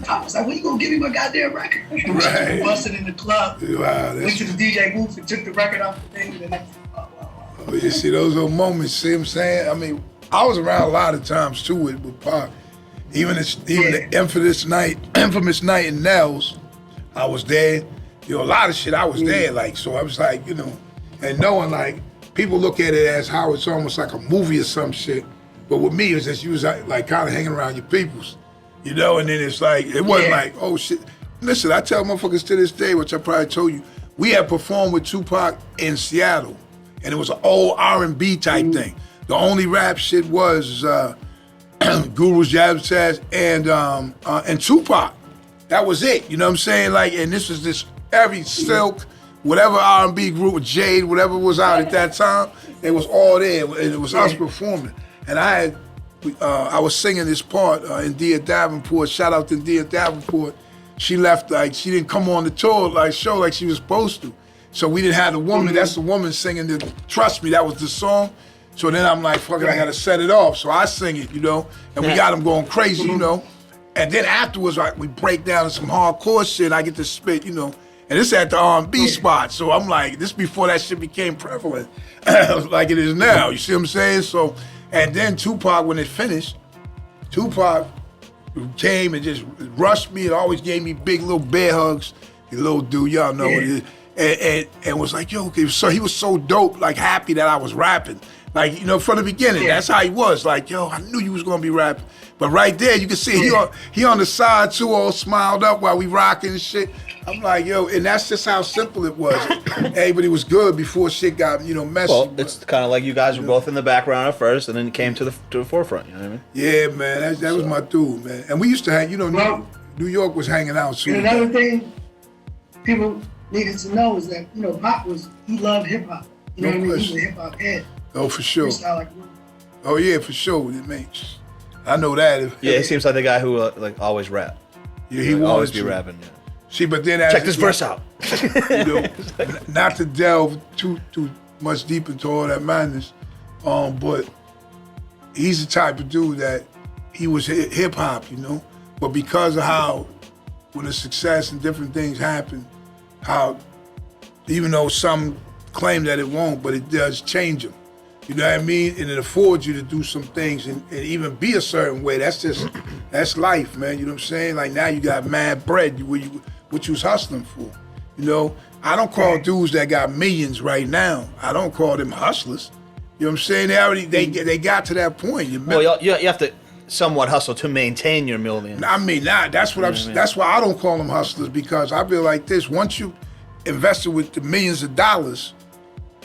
Pac was like, when you gonna give me my goddamn record? Right. Busted in the club, Wow, went that's, to the DJ booth and took the record off the thing, and then wow. oh, you see those little moments, see what I'm saying? I mean, I was around a lot of times too with Pac. Even the infamous night in Nels, I was there. A lot of shit I was there, like, so I was like, and knowing like people look at it as how it's almost like a movie or some shit. But with me, it was just you was like kind of hanging around your peoples, and then it's like it wasn't like, oh shit. Listen, I tell motherfuckers to this day, which I probably told you, we had performed with Tupac in Seattle, and it was an old R&B type thing. The only rap shit was Guru's Jazz Jazz and Tupac. That was it. You know what I'm saying? Like, and this was this every Silk, whatever R&B group, Jade, whatever was out at that time, it was all there, and it was us performing. And I was singing this part in Dia Davenport. Shout out to Dia Davenport. She left, like, she didn't come on the tour, like, show like she was supposed to. So we didn't have the woman, that's the woman singing the Trust Me, that was the song. So then I'm like, fuck it, I gotta set it off. So I sing it, and we got them going crazy, And then afterwards, like, we break down to some hardcore shit, I get to spit, and this at the R&B spot. So I'm like, this before that shit became prevalent, like it is now, you see what I'm saying? So, and then Tupac, when it finished, Tupac came and just rushed me and always gave me big little bear hugs. The little dude, y'all know what it is. And was like, yo, okay. So he was so dope, like happy that I was rapping. Like, from the beginning, that's how he was. Like, yo, I knew you was gonna be rapping. But right there, you can see he on the side too, all smiled up while we rocking and shit. I'm like, yo, and that's just how simple it was. Everybody was good before shit got, messy. Well, it's kind of like you guys were both in the background at first, and then you came to the forefront. You know what I mean? Yeah, man, that was my dude, man. And we used to hang, New York was hanging out too. And another thing people needed to know is that, Pac he loved hip hop. You know what I mean? He was a hip hop head. Oh, for sure. Freestyle like Oh yeah, for sure. It makes. I know that. Yeah, he seems like the guy who like always rap. Yeah, he Like, wanted always be to. rapping. Yeah. See, but then Check this verse out. Not to delve too much deep into all that madness, but he's the type of dude that he was hip hop, but because of how when the success and different things happen, how even though some claim that it won't, but it does change him. You know what I mean? And it affords you to do some things and even be a certain way. That's life, man. You know what I'm saying? Like now you got mad bread, what you was hustling for. You know, I don't call dudes that got millions right now, I don't call them hustlers. You know what I'm saying? They got to that point. Well, you have to somewhat hustle to maintain your millions. I mean, that's what that's why I don't call them hustlers, because I feel like this: once you invested with the millions of dollars,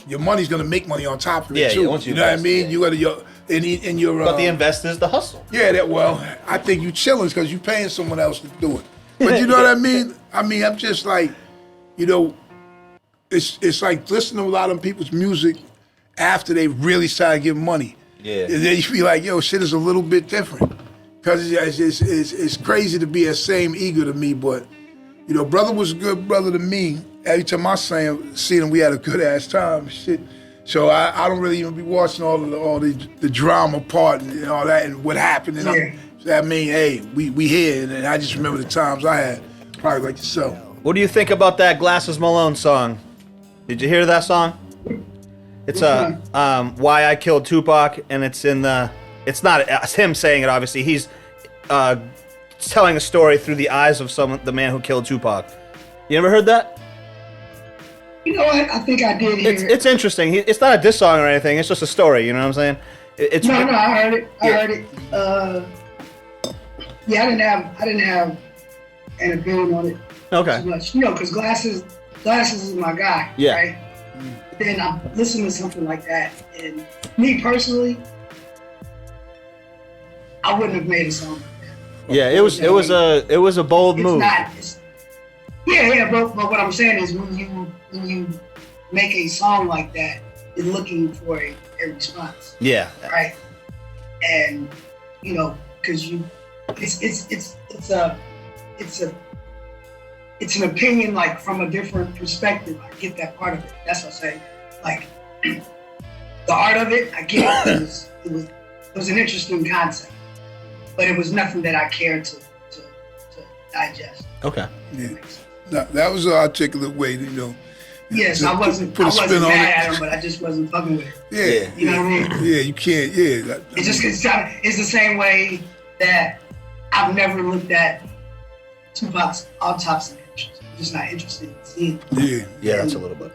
your money's gonna make money on top of it too. Once you know what I mean? You gotta in your. But the invest is the hustle. Yeah, I think you chilling because you paying someone else to do it. But you know what I mean? I'm just like, you know, it's like listening to a lot of people's music after they really started getting money. Yeah. And then you feel like, yo, shit is a little bit different. Because it's crazy to be a same ego to me, but, you know, brother was a good brother to me. Every time I seen him, we had a good ass time. Shit. So I don't really even be watching all the drama part and all that and what happened. And I mean, hey, we here, and I just remember the times I had, probably like yourself. What do you think about that Glasses Malone song? Did you hear that song? It's Why I Killed Tupac, and it's him saying it, obviously. He's telling a story through the eyes of the man who killed Tupac. You ever heard that? You know what? I think I did hear it. It's interesting. It's not a diss song or anything. It's just a story. You know what I'm saying? No, I heard it. I heard it. Yeah, I didn't have an opinion on it. Okay. Too much. You know, because Glasses is my guy. Yeah. Right. Then I'm listening to something like that, and me personally, I wouldn't have made a song like that. Yeah, it was a bold move. But what I'm saying is when you make a song like that, you're looking for a response. Yeah. Right. And you know, because it's an opinion like from a different perspective. I get that part of it. That's what I say. Like the art of it, I get it. It was an interesting concept, but it was nothing that I cared to digest. Okay. Yeah. No, that was an articulate way, you know. Yes, I wasn't mad at him, but I just wasn't fucking with it. Yeah. You know what I mean? Yeah, you can't. Yeah. It's the same way that I've never looked at Tupac's autopsy pictures. I'm just not interested in seeing it. Yeah, that's a little bit.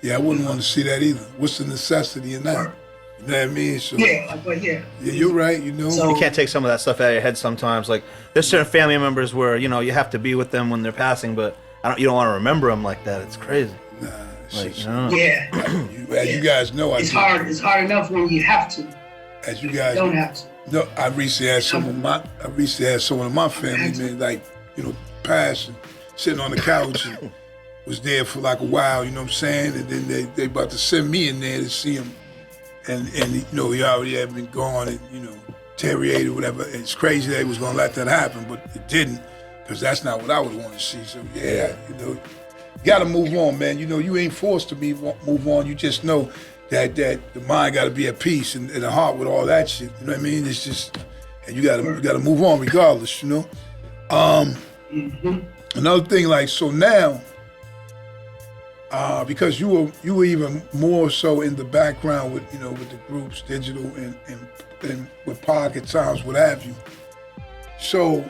Yeah, I wouldn't want to see that either. What's the necessity in that? You know what I mean? So, Yeah, yeah, you're right. You know, You can't take some of that stuff out of your head sometimes. Like there's certain family members where you have to be with them when they're passing, but you don't want to remember them like that. It's crazy. Nah, Like, Yeah. As you guys know, It's hard. It's hard enough when you have to. As you guys don't have to. No, I recently had someone of my family, man, like, passed and sitting on the couch and was there for like a while, you know what I'm saying? And then they about to send me in there to see him. And he already had been gone and, deteriorated or whatever. It's crazy that he was gonna let that happen, but it didn't, because that's not what I would want to see. So you gotta move on, man. You ain't forced to move on. You just know that the mind gotta be at peace and the heart with all that shit. You know what I mean? It's just, and you gotta move on regardless, Another thing, like, so now, because you were even more so in the background with with the groups, digital and with Pac at times, what have you. So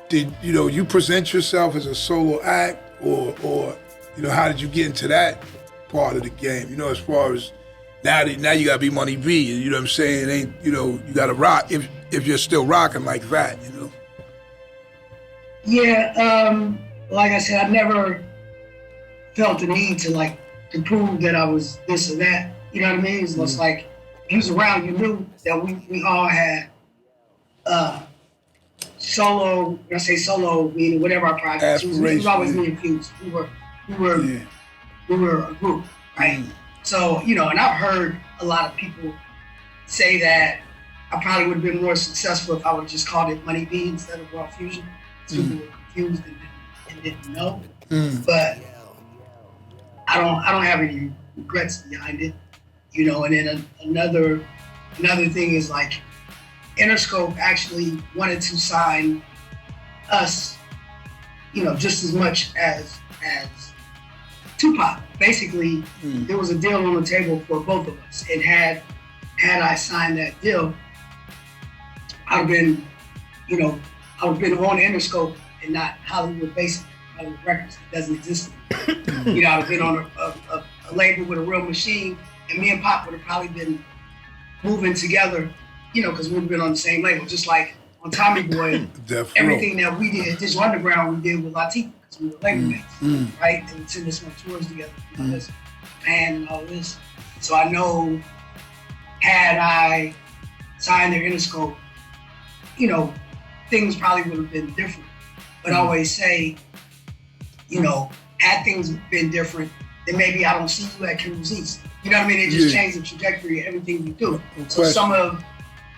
did you present yourself as a solo act, or how did you get into that part of the game? As far as now you gotta be Money B, you know what I'm saying? It ain't you gotta rock if you're still rocking like that, Yeah, like I said, I never felt the need to prove that I was this or that. You know what I mean? It's just like, if you was around, you knew that we all had solo, when I say solo, meaning whatever our project was. It was always me and Fuse. We were a group, right? So, and I've heard a lot of people say that I probably would have been more successful if I would have just called it Money B instead of Raw Fusion. People were confused and didn't know. But I don't have any regrets behind it, And then another thing is, like, Interscope actually wanted to sign us, just as much as Tupac. basically, there was a deal on the table for both of us. And had I signed that deal, I'd have been, I would have been on Interscope and not Hollywood Basic, Hollywood Records. It doesn't exist anymore. I'd have been on a label with a real machine, and me and Pop would have probably been moving together, because we'd have been on the same label. Just like on Tommy Boy, everything that we did, Digital Underground, we did with Latifah, because we were label mates, right? And we sent us on tours together, this band and all this. So I know, had I signed their Interscope, things probably would have been different. But I always say, had things been different, then maybe I don't see you at Kim's East. You know what I mean? It just changed the trajectory of everything we do. So some of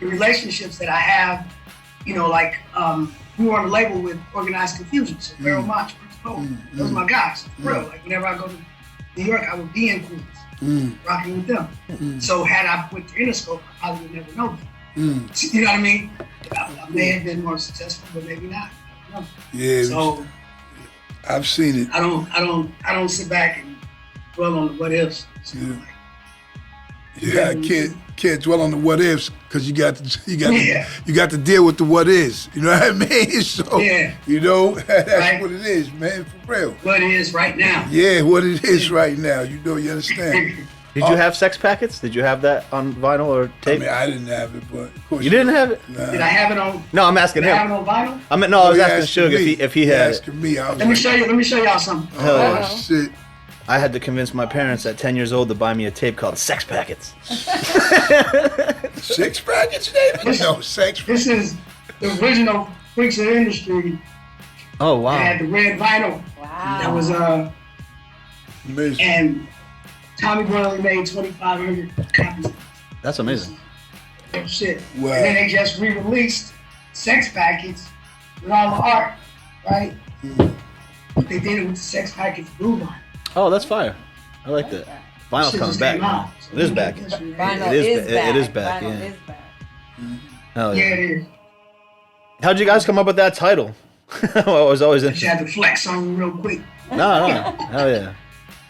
the relationships that I have, we were on a label with Organized Confusion, so Pharoah Monch, Prince Poe, those are my guys, for real. Like whenever I go to New York, I would be in Queens, rocking with them. So had I went to Interscope, I probably would never know them. You know what I mean? I may have been more successful, but maybe not. I don't know. Yeah. So I've seen it. I don't sit back and dwell on the what ifs. So I can't dwell on the what ifs because you got to deal with the what is. You know what I mean? So that's right. what it is, man, for real. What it is right now. Yeah, what it is right now. You understand? Did you have Sex Packets? Did you have that on vinyl or I tape? mean, I didn't have it, but of course You didn't have it? Nah. Did I have it on? No, I'm asking Did I him. have it on vinyl? I was You asking asking Suge me. if he You had it. asking me. I was Let me show y'all something. Oh shit! I had to convince my parents at 10 years old to buy me a tape called Sex Packets. Sex packets, David? No, sex. This is the original Freaks of the Industry. Oh, wow. It had the red vinyl. Wow. That was Amazing. and Tommy Boy only made 2,500 copies. That's amazing. Oh shit! Wow. And then they just re-released Sex Packets with all the art, right? They did it with the Sex Packets blue line. Oh, that's fire. I like that. Vinyl's Shit coming just back. came Man. out. It is back. Vinyl It is is ba- back. it is back, Vinyl yeah. is back. Hell Yeah, yeah. it is. How'd you guys come up with that title? I was always Just interested. had to flex on you real quick. No. Hell yeah.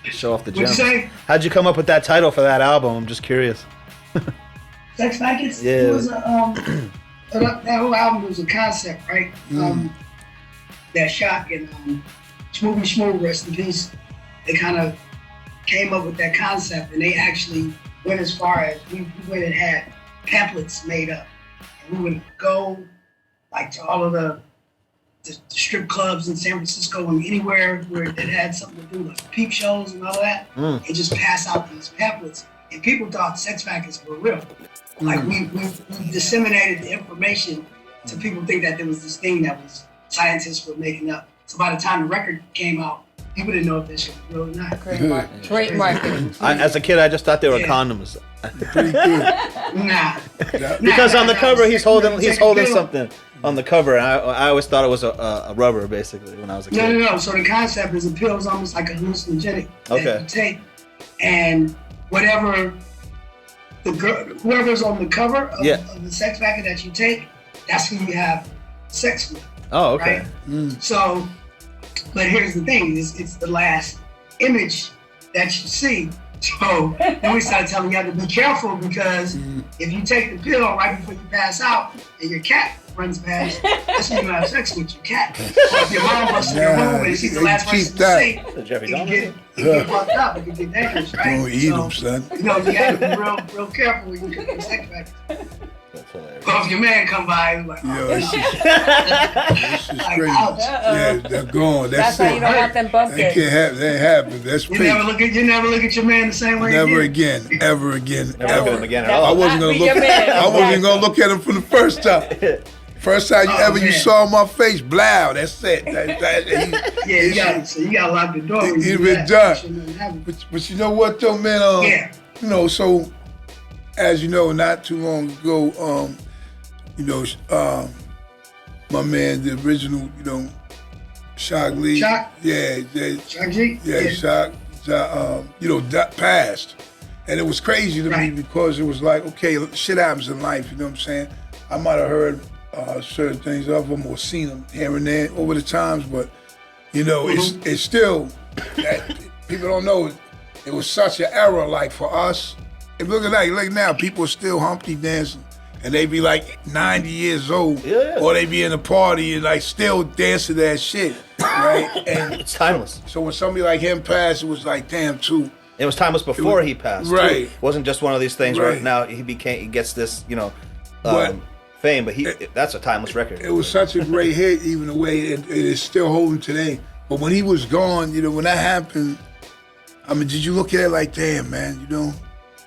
Show off the What'd you gems. say? How'd you come up with that title for that album? I'm just curious. Sex Packets? Yeah. It was that whole album was a concept, right? That Shock and Smoothie Smooth, rest in peace. They kind of came up with that concept, and they actually went as far as we went and had pamphlets made up, and we would go like to all of the strip clubs in San Francisco and anywhere where it had something to do like peep shows and all of that, and just pass out these pamphlets. And people thought Sex Packets were real. Like we disseminated the information to people think that there was this thing that was scientists were making up. So by the time the record came out, people didn't know if this shit was real or not. Great marketing. As a kid, I just thought they were Yeah. condoms. Pretty good. Nah. Because on the cover, he's holding Take a pill. something on the cover. And I always thought it was a rubber, basically, when I was a kid. No. So the concept is a pill is almost like a hallucinogenic that Okay. you take, and whatever whoever's on the cover of the sex packet that you take, that's who you have sex with, Oh, okay. right? So, but here's the thing: it's the last image that you see. So then we started telling you to be careful because if you take the pill right before you pass out and your cat runs past, that's when you have sex with your cat. Or if your mom busts in your room and she's the last Keep person to that. see, The Jeffrey it can Dahmer. get fucked up. It can get dangerous, right? Don't eat them, son. You know, you gotta be real careful when you take your sex packet. That's hilarious. But if your man come by, he's like, Yo, oh, this is like, crazy. ouch. Yeah, they're gone. That's That's how you it. don't want them bump That dates. can't happen. That ain't happen. That's You fake. never look at your man the same way Never again. again. Ever again. Never look at him Ever. again at That I all. will wasn't not gonna be look. your man, I wasn't exactly. gonna look at him for the first time. First time you Oh, ever you man. saw my face, blow. That's it. Yeah, you gotta lock the door. when you It do been that. done. Shouldn't have happened. But you know what though, man? Yeah. You know, so as you know, not too long ago, you know, my man, the original, you know, Shock Lee. Shock? Yeah, Shock G? yeah, Shock, you know, that passed. And it was crazy to me Right. because it was like, okay, shit happens in life, you know what I'm saying? I might have heard certain things of them or seen them here and there over the times, but, you know, it's still, that people don't know, it was such an era, like for us. And look at that, look now, people are still Humpty dancing. And they be like 90 years old. Yeah. Or they be in a party and like still dancing that shit. Right? And It's timeless. so when somebody like him passed, it was like, damn, too. It was timeless before he passed. too. Right. It wasn't just one of these things where Right. now he gets this, But- fame, but that's a timeless record. It was such a great hit, even the way it is still holding today. But when he was gone, when that happened, I mean, did you look at it like, damn, man,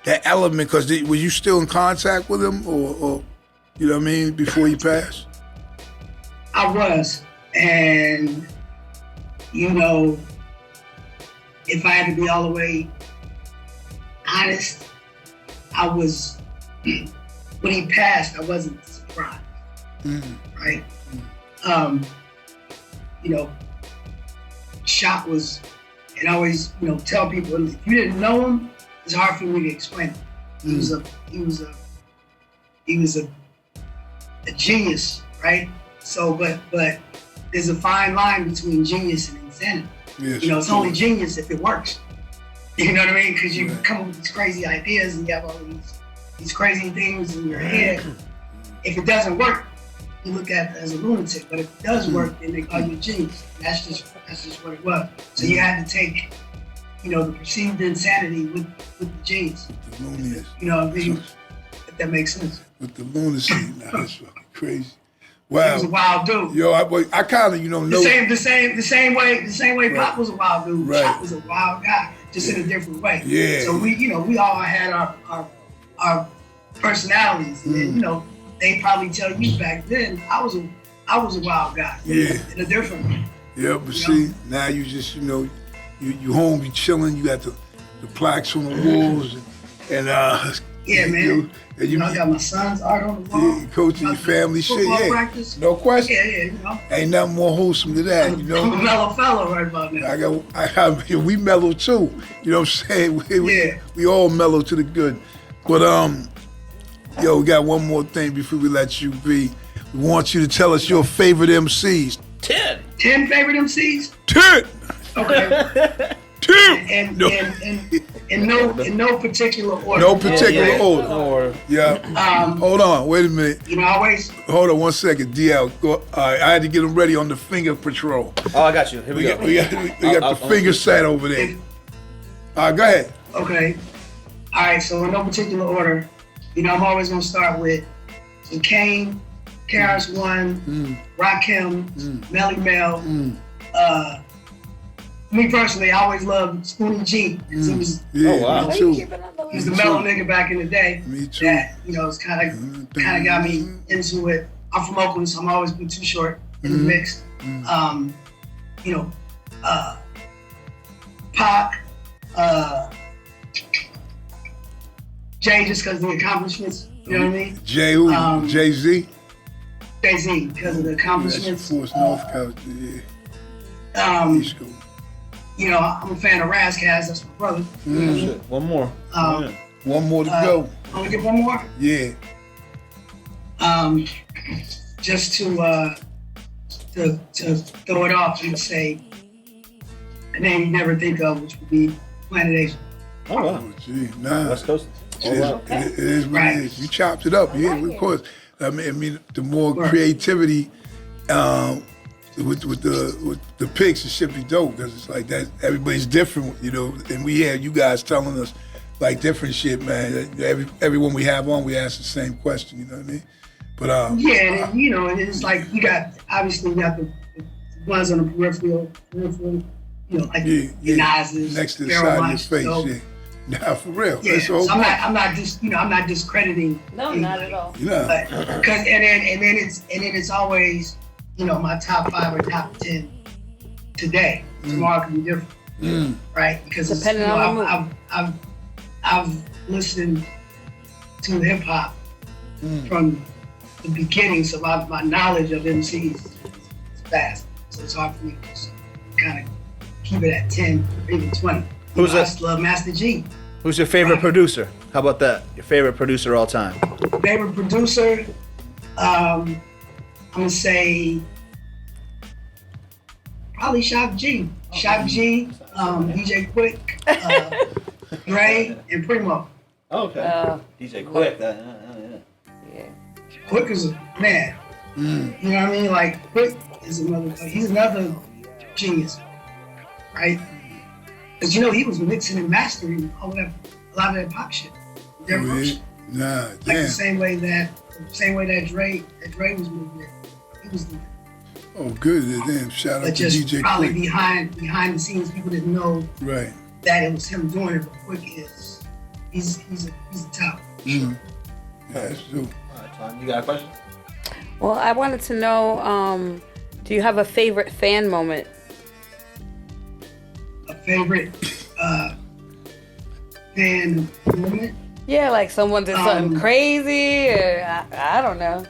that element? Because were you still in contact with him, or you know what I mean, before he passed? I was, and if I had to be all the way honest, I was when he passed, I wasn't surprised, right? Shock was, and I always tell people if you didn't know him, it's hard for me to explain it. He was a genius, right? So, but there's a fine line between genius and insanity. Yes. It's only genius if it works. You know what I mean? Because you come up with these crazy ideas and you have all these crazy things in your head. If it doesn't work, you look at it as a lunatic. But if it does work, then they call you a genius. That's just what it was. So you had to take, the perceived insanity with the genius. The lunacy. You know what I mean? If that makes sense. With the lunacy, now that's fucking crazy. He was a Wow. wild dude. Yo, I kind of, know. The same way Right. Pop was a wild dude. Right. Pop was a wild guy, just in a different way. Yeah. So we all had our personalities, and they probably tell you back then I was a wild guy. Yeah. In a different way. Yeah, but see, now you just, you home, you chilling, you got the plaques on the walls, and Yeah, man. and you I got my son's art on the wall. yeah, coaching your family shit, Football yeah. practice. No question. Yeah. Ain't nothing more wholesome than that, I'm a mellow fellow right about now. we mellow too. You know what I'm saying? We all mellow to the good. But yo, we got one more thing before we let you be. We want you to tell us your favorite MCs. 10. 10 favorite MCs? 10! Okay. 10! And No. in no particular order. No particular order. Or Yeah. Hold on, wait a minute. Always. Hold on 1 second, DL. Go, I had to get them ready on the finger patrol. I got you. Here we go. We got the finger set over there. Go ahead. Okay. All right. So in no particular order, I'm always gonna start with Kane, Karis One, Rakim, Melly Mel. Me personally, I always loved Spoonie G. 'Cause he was Yeah, Oh, wow. me too. he was the mellow nigga back in the day. Me too. That it's kind of got me into it. I'm from Oakland, so I'm always been Too Short in the mix. Pac, Jay, just because of the accomplishments. You know what I mean? Jay who? Jay-Z? Jay-Z, because of the That's accomplishments. Force North Coast, yeah. East Coast. I'm a fan of Razzcast. That's my brother. Shit. One more. One more to go. I'm gonna get one more. Yeah. Just to throw it off and say a name you never think of, which would be Planet Asia. Oh, wow. Oh, gee, nah. West Coast. It is, wow. it is what Right. it is. You chopped it up, yeah, of course. I mean, the more Right. creativity with the picks, it should be dope because it's like that. Everybody's different, And we had you guys telling us like different shit, man. Everyone we have on, we ask the same question. You know what I mean? But Yeah, and and it's like you got the ones on the peripheral, like yeah, the Nas's, next to the Pharoah side of your Monch, face, so, yeah. Nah, for real. Yeah, That's the whole so point. I'm not discrediting. No, not at all. But, and then it's always my top 5 or top 10 today. Tomorrow can be different, right? Because Depending on the I've listened to hip hop from the beginning, so my knowledge of MCs is vast. So it's hard for me to just kind of keep it at 10 or even 20. I just love Master G. Who's your favorite producer? How about that? Your favorite producer all time? Favorite producer, I'm gonna say probably Shock G. Shock G, DJ Quick, Dre, and Primo. Oh, okay. DJ Quick. Yeah. Quick is a man. You know what I mean? Like Quick is he's another genius, right? Because he was mixing and mastering all that, a lot of that pop shit. Their version. Nah, Like damn. the same way that Dre was moving it. He was doing it. Oh, good. Damn, shout out But to just DJ probably Quick. behind the scenes, people didn't know Right. that it was him doing it. But Quick he's a top. Yeah, that's true. All right, Tom, you got a question? Well, I wanted to know, do you have a favorite fan moment? A favorite fan moment. Yeah, like someone did something crazy, or I don't know.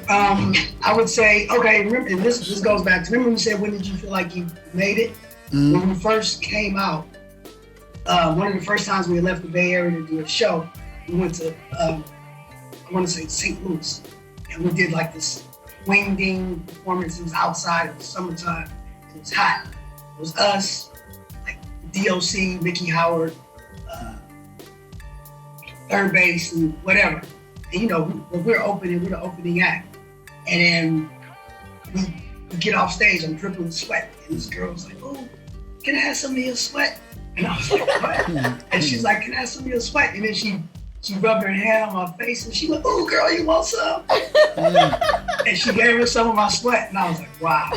I would say, okay, remember, and this goes back to, remember when you said, when did you feel like you made it? When we first came out, one of the first times we left the Bay Area to do a show, we went to, I want to say St. Louis, and we did like this wingding performance. It was outside, it was summertime, it was hot. It was us, like DOC, Mickey Howard, third base, and whatever. And we're the opening act. And then we get off stage, I'm dripping with sweat. And this girl was like, oh, can I have some of your sweat? And I was like, what? And she's like, can I have some of your sweat? And then she rubbed her hand on my face and she went, oh, girl, you want some? And she gave her some of my sweat. And I was like, wow.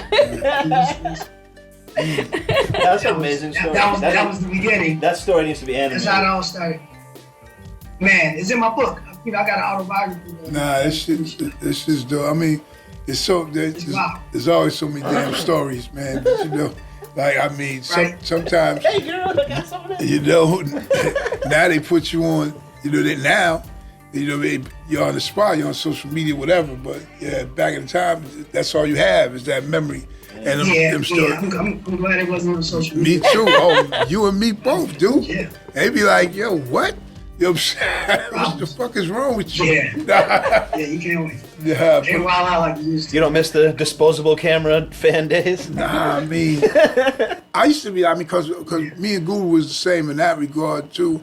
That's an amazing story. That was the beginning. That story needs to be animated. That's how it all started. Man, it's in my book. I got an autobiography. Nah, this shit's dope. I mean, there's always so many damn stories, man. But, like, I mean, sometimes, Hey, girl, I got some of that. now they put you on, you're on the spot, you're on social media, whatever. But yeah, back in the time, that's all you have is that memory. And them stories. I'm glad it wasn't on social media. Me too. Oh, you and me both, dude. Yeah. They be like, yo, what? You know what I'm saying? What the fuck is wrong with you? Yeah. Yeah, you can't wait. Yeah, Can't wild out like you used to. You don't miss the disposable camera fan days? Nah, I mean, I used to be, because me and Guru was the same in that regard too.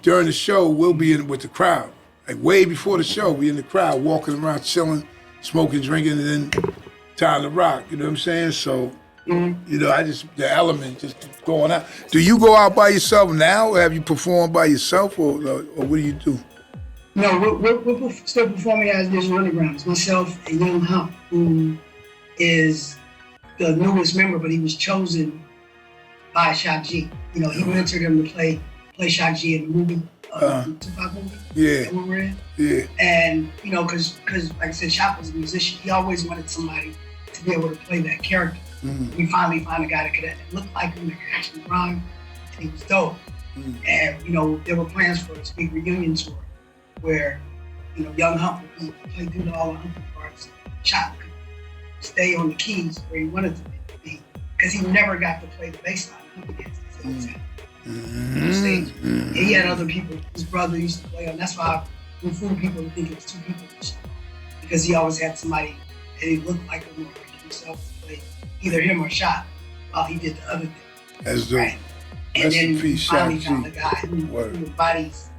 During the show, we'll be in with the crowd. Like way before the show, we in the crowd, walking around, chilling, smoking, drinking, and then time to rock. You know what I'm saying? So, the element just going out. Do you go out by yourself now, or have you performed by yourself, or what do you do? No, we're still performing as Digital Underground. It's myself and Young Hump, who is the newest member, but he was chosen by Shock G. He mentored him to play Shock G in the movie, Tupac movie. Yeah. That we were in. Yeah. And because like I said, Shock was a musician. He always wanted somebody to be able to play that character. We finally found a guy that could look like him, that could actually rhyme, and he was dope. And there were plans for a big reunion tour where Young Hump would play through all the Humphrey parts. Shock could stay on the keys where he wanted to be, because he never got to play the bass line. Humphrey on stage. And he had other people. His brother used to play on. That's why we fooled people to think it was two people, because he always had somebody that he looked like him or like himself to play either him or Shock while he did the other thing. That's dope. Right? And Rest in then peace, finally Shock found G. a guy who Word. embodies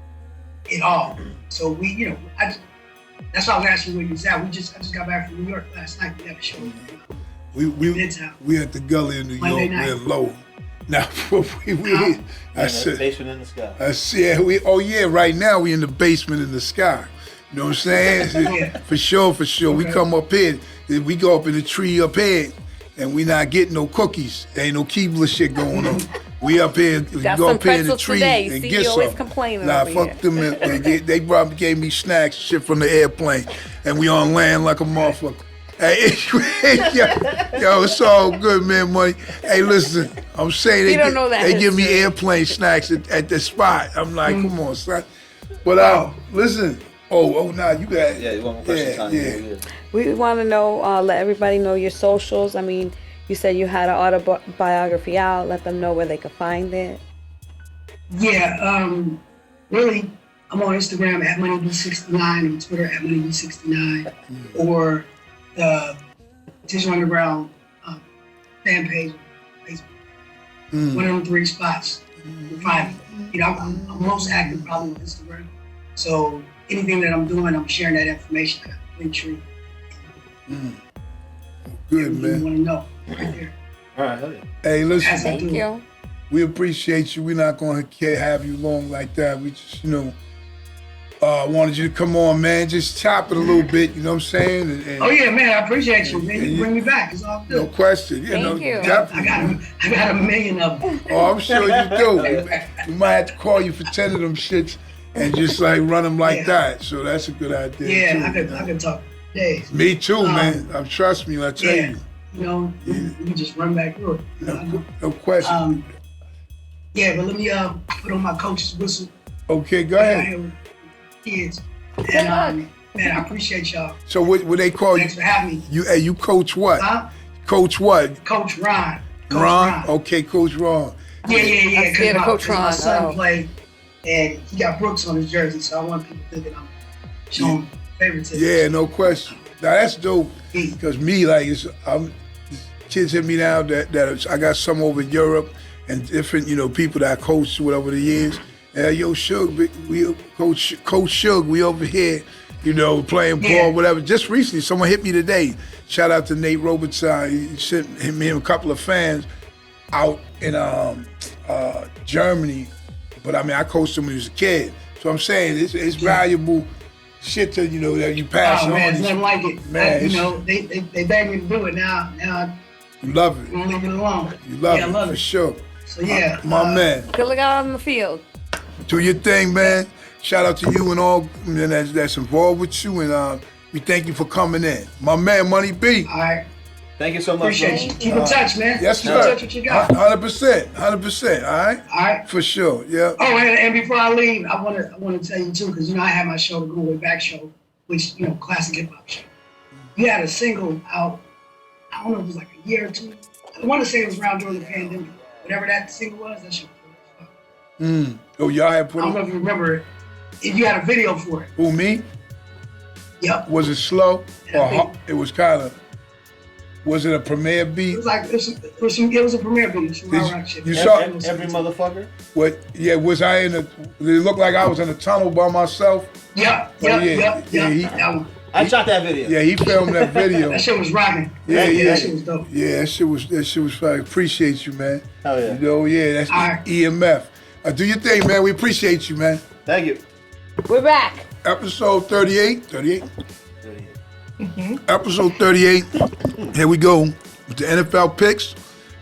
it all. So we, that's why I was asking where you was at. I just got back from New York last night. We had a show. We at the Gully in New Monday York. night. We're low. Now I said, Basement in the sky. I said, right now we in the basement in the sky. You know what I'm saying? Yeah. For sure. We Okay. come up here, we go up in the tree up here, and we not getting no cookies. There ain't no Keebler shit going on. We up here, we Got go some up here in the pretzels tree today. and See, get you always some. complaining Nah, over fuck them. They probably gave me snacks, shit from the airplane, and we on land like a motherfucker. Hey, yo, it's all good, man, money. Hey, listen, I'm saying You don't know that they give me history. airplane snacks at the spot. I'm like, come on, son. But listen. Oh, nah, you got Yeah, one more question, Tanya. yeah. We want to know, let everybody know your socials. I mean, you said you had an autobiography out. Let them know where they could find it. Yeah, really, I'm on Instagram at MoneyB69, on Twitter at MoneyB69, or the Digital Underground fan page on Facebook. One of them 3 spots. You'll find me. You know, I'm most active probably on Instagram. So anything that I'm doing, I'm sharing that information. I got a Linktree. Good, You man. want to know right there. All right, hell yeah. Hey, listen, As I Thank do. you. we appreciate you. We're not going to have you long like that. We just, wanted you to come on, man. Just chop it a little bit, you know what I'm saying? And Oh yeah, man, I appreciate you, man. You can bring me back. It's all no good. question. Thank you. Definitely. I got a million of them. Oh, I'm sure you do. We might have to call you for 10 of them shits and just like run them like Yeah. that. So that's a good idea. Yeah, too, I could talk days. Me too, man. Trust me when I tell Yeah, you. you know, we can just run back through it. You know? No question. Yeah, but let me put on my coach's whistle. Okay, go Out ahead. here with kids. And man, I appreciate y'all. So what they call you? Thanks for having me. You coach what? Huh? Coach what? Coach Ron. Coach Ron? Okay, Coach Ron. Yeah. I'm scared of Coach My Ron. son Oh. played, and he got Brooks on his jersey, so I want people thinking I'm showing favoritism. Yeah, no question. Now that's dope. Yeah. Because me, like, kids hit me now that I got some over in Europe and different, people that I coached whatever the years. Yo, Suge, we Coach Suge, we over here, playing ball, Yeah. whatever. Just recently, someone hit me today. Shout out to Nate Robertson. He sent me and a couple of fans out in Germany. But I coached him when he was a kid. So I'm saying it's valuable shit to that you pass Oh on. man, it's nothing like it. Man, They begged me to do it now. Now You love I'm it. gonna leave it alone. You love yeah, it I love for it. sure. So yeah, My man. Good look out on the field. Do your thing, man. Shout out to you and all that's involved with you, and we thank you for coming in. My man, Money B. All right, Thank you so much. appreciate you. Keep in touch, man. Yes, Keep in sir. touch what you got. 100%, all right? All right. For sure, yeah. Oh, and before I leave, I want to tell you too, because I had my show, the Go Way Back Show, which classic hip hop show. You had a single out. I don't know if it was like a year or two. I want to say it was around during the pandemic. Whatever that single was, that shit was cool as fuck. Oh, y'all had I put don't know it, if you remember it. If you had a video for it. who, me? Yep. Was it slow? Yeah, Or I think- it was kind of, was it a premiere It beat? was like it was a premiere video. Some Did rock shit. you saw- Every motherfucker. What? Yeah, was I in a, did it look like I was in a tunnel by myself? Yep. Oh, yeah, Yep. he- That one. I shot that video. Yeah, he filmed that video. That shit was rocking. Yeah, yeah. That shit was dope. Yeah, that shit was fire. Appreciate you, man. Hell yeah. That's All right. EMF. Do your thing, man. We appreciate you, man. Thank you. We're back. Episode 38. Episode 38. Here we go with the NFL picks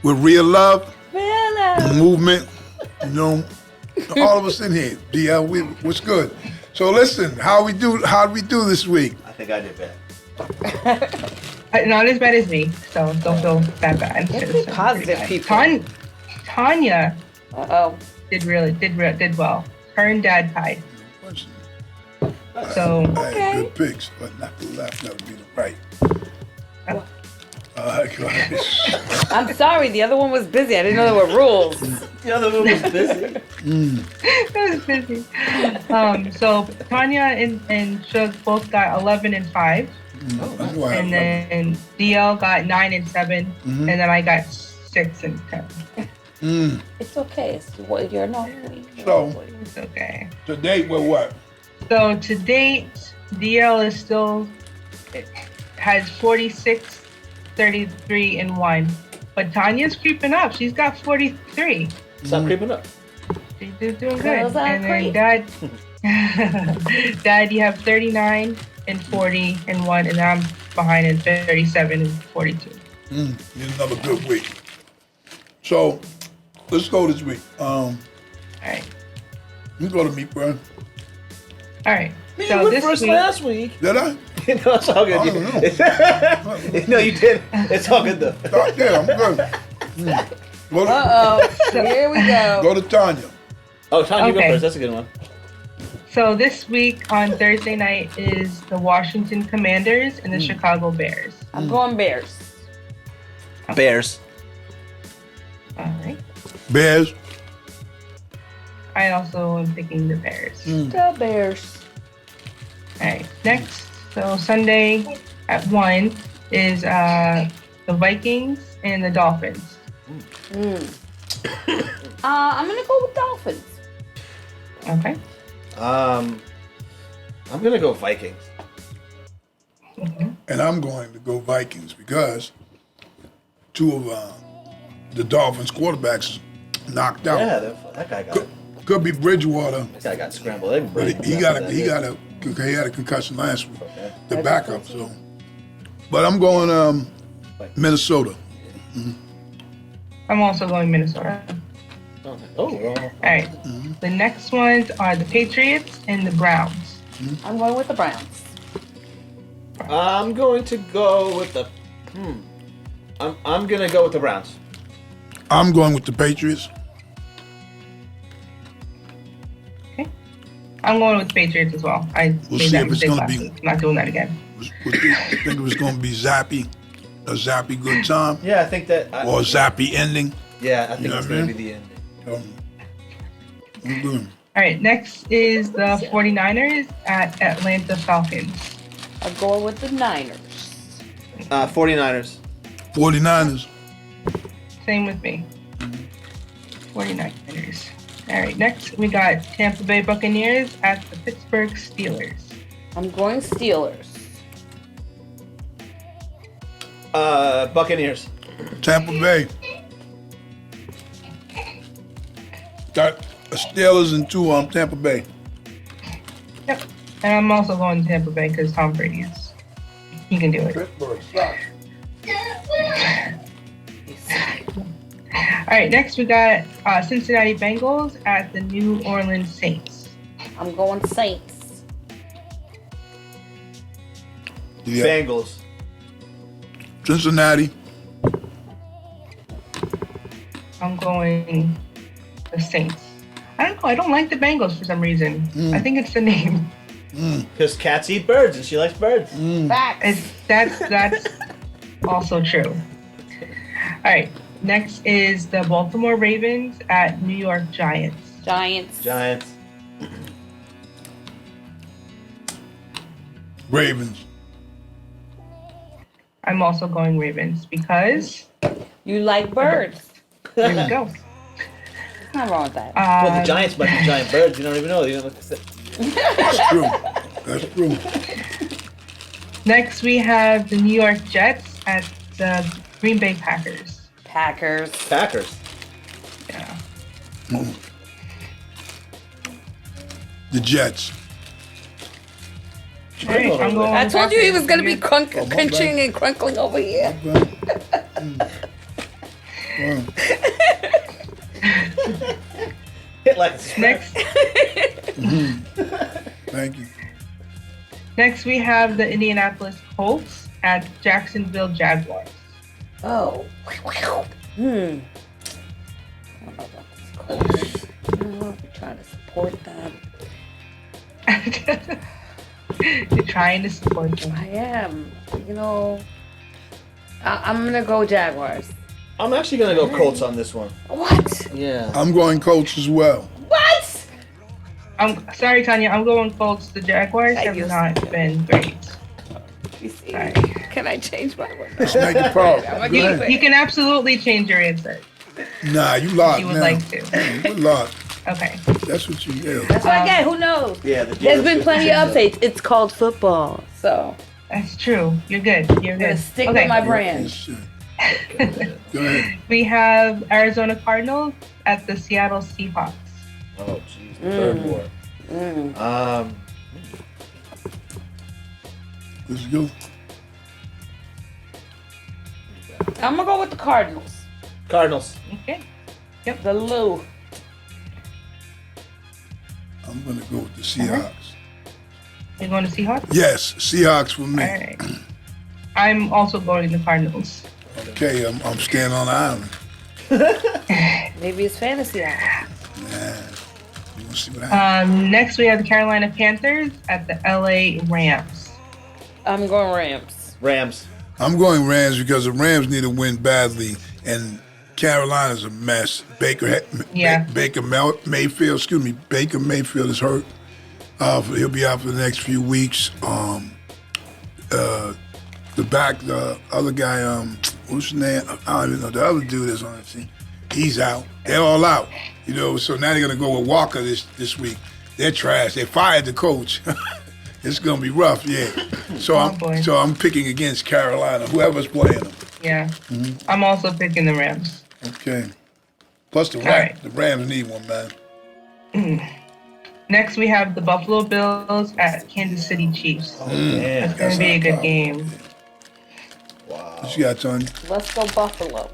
with Real Love, Really? Movement. All of us in here. DL, what's good? So listen, how we do this week? I think I did bad. Not as bad as me, so don't feel that bad. Let's be positive, people. Tanya Uh-oh. did well. Her and Dad tied. So Hey, good picks, but not the left. That would be the right. Go ahead. I'm sorry, the other one was busy. I didn't know there were rules. The other one was busy. I was busy. So Tanya and Shug both got 11 and 5, That's why and then DL got 9 and 7, and then I got 6 and 10. It's okay. It's what you're not. So It's okay. today we're what? So to date, DL is still has 46, 33, and 1. But Tanya's creeping up. She's got 43. Stop creeping up. She's doing good. Girls are And then creep. Dad, you have 39 and 40 and 1, and I'm behind in 37 and 42. Need another good week. So let's go this week. All right. You go to me, bro. All right. You So went this first week, last week. Did I? No, it's all good. I don't know. No, you did. It's all good though. Yeah, I'm good. Go to, Uh-oh. Here we go. go to Tanya. Oh, Tanya, you go Okay. first. That's a good one. so this week on Thursday night is the Washington Commanders and the Chicago Bears. I'm going Bears. Bears. All right. Bears. I also am picking the Bears. The Bears. All right. Next, so Sunday at 1 is the Vikings and the Dolphins. I'm gonna go with Dolphins. Okay. I'm gonna go Vikings. And I'm going to go Vikings because two of the Dolphins quarterbacks knocked out. Yeah, that guy got Could be Bridgewater, that guy got scrambled egg. but brain he after he that. had a concussion last week. Okay. The backup. So, but I'm going Minnesota. I'm also going Minnesota. Oh, well, All right. The next ones are the Patriots and the Browns. I'm going with the Browns. I'm going to go with the. I'm gonna go with the Browns. I'm going with the Patriots. Okay. I'm going with the Patriots as well. I We'll made see that if it's mistake gonna last be- week. I'm not doing that again. I think it was going to be a zappy good time, Yeah, I think that. or a zappy ending. Yeah, I think You know it's what I gonna mean? be the ending. I'm good. All right. Next is the 49ers at Atlanta Falcons. I'm going with the Niners. 49ers. 49ers. Same with me. 49ers. All right. Next, we got Tampa Bay Buccaneers at the Pittsburgh Steelers. I'm going Steelers. Buccaneers. Tampa Bay. Got a Steelers and two on Tampa Bay. Yep. And I'm also going Tampa Bay because Tom Brady is. He can do it. All right. Next, we got Cincinnati Bengals at the New Orleans Saints. I'm going Saints. Yeah. Bengals. Cincinnati. I'm going the Saints. I don't know. I don't like the Bengals for some reason. I think it's the name. Because cats eat birds, and she likes birds. Facts. That's also true. All right. Next is the Baltimore Ravens at New York Giants. Giants. Giants. Ravens. I'm also going Ravens because You like birds. there we go. There's nothing wrong with that. Well, the Giants might be giant birds. You don't even know. You don't look at That's true. That's true. Next we have the New York Jets at the Green Bay Packers. Packers. Packers. Yeah. The Jets. All right, I'm going I told you he was gonna be Packers. Oh, my crunching bad. and crunkling over here. Wow. Hit like a Next, Thank you. next we have the Indianapolis Colts at Jacksonville Jaguars. Oh. I don't know about this Colts. I'm trying to support them. You're trying to support them. I am. You know, I'm gonna go Jaguars. I'm actually gonna go Colts on this one. What? Yeah. I'm going Colts as well. What? I'm sorry, Tanya. I'm going Colts. The Jaguars I have used not been great. You see? Sorry. Can I change my mind? Let's make it proud. I'm Go You, ahead. you can absolutely change your answer. Nah, you locked You would now. like to. You locked. Okay. That's what you yell. That's what I get. Who knows? Yeah. There's been plenty of updates. It's called football, so That's true. You're good. You're I'm gonna good. stick Okay. with my brand. Yes, sir. Go ahead. We have Arizona Cardinals at the Seattle Seahawks. Oh, jeez. The third war. Let's go. I'm gonna go with the Cardinals. Cardinals. Okay. The Lou. I'm going to go with the Seahawks. You're going to Seahawks? Yes, Seahawks for me. All right. I'm also going to the Cardinals. Okay, I'm staying on the island. Maybe it's fantasy hour. Nah, you want to see what happens? Next, we have the Carolina Panthers at the LA Rams. I'm going Rams. Rams. I'm going Rams because the Rams need to win badly, and Carolina's a mess. Yeah. Baker Mayfield is hurt. He'll be out for the next few weeks. The other guy, what's his name? I don't even know. The other dude that's on the team, he's out. They're all out. So now they're gonna go with Walker this week. They're trash. They fired the coach. It's gonna be rough, yeah. So boy. I'm picking against Carolina, whoever's playing them. Yeah. I'm also picking the Rams. Okay. Plus the right. Rams need one, man. Next, we have the Buffalo Bills at Kansas City Chiefs. Yeah. It's going to be a good game. What you got, Tony? Let's go Buffalo.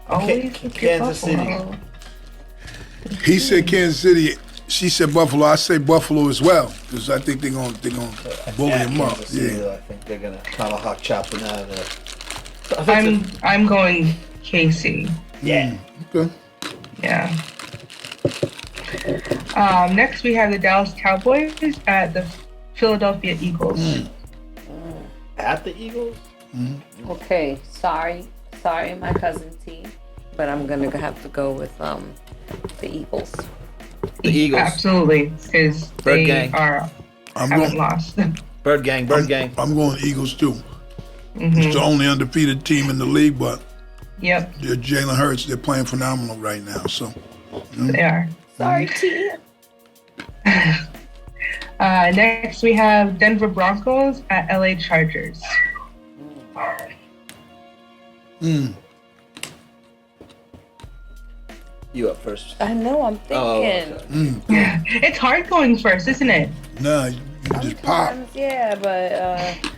Always pick your Kansas City. Buffalo. He said Kansas City. She said Buffalo. I say Buffalo as well because I think they're gonna bully him up. Kansas City, Yeah. though, I think they're gonna tomahawk chop them out of there. I'm going KC. Yeah. Okay. Yeah. Next, we have the Dallas Cowboys at the Philadelphia Eagles. At the Eagles? Okay, sorry, my cousin T, but I'm gonna have to go with the Eagles. The Eagles. Absolutely, because Bird they gang. I'm haven't going. lost. Bird gang. I'm going Eagles too. It's the only undefeated team in the league, but Yep, they're Jalen Hurts. They're playing phenomenal right now. So they are. Sorry, T. Next, we have Denver Broncos at LA Chargers. You up first. I know. I'm thinking. Oh, It's hard going first, isn't it? nah, you just pop. Sometimes, yeah, but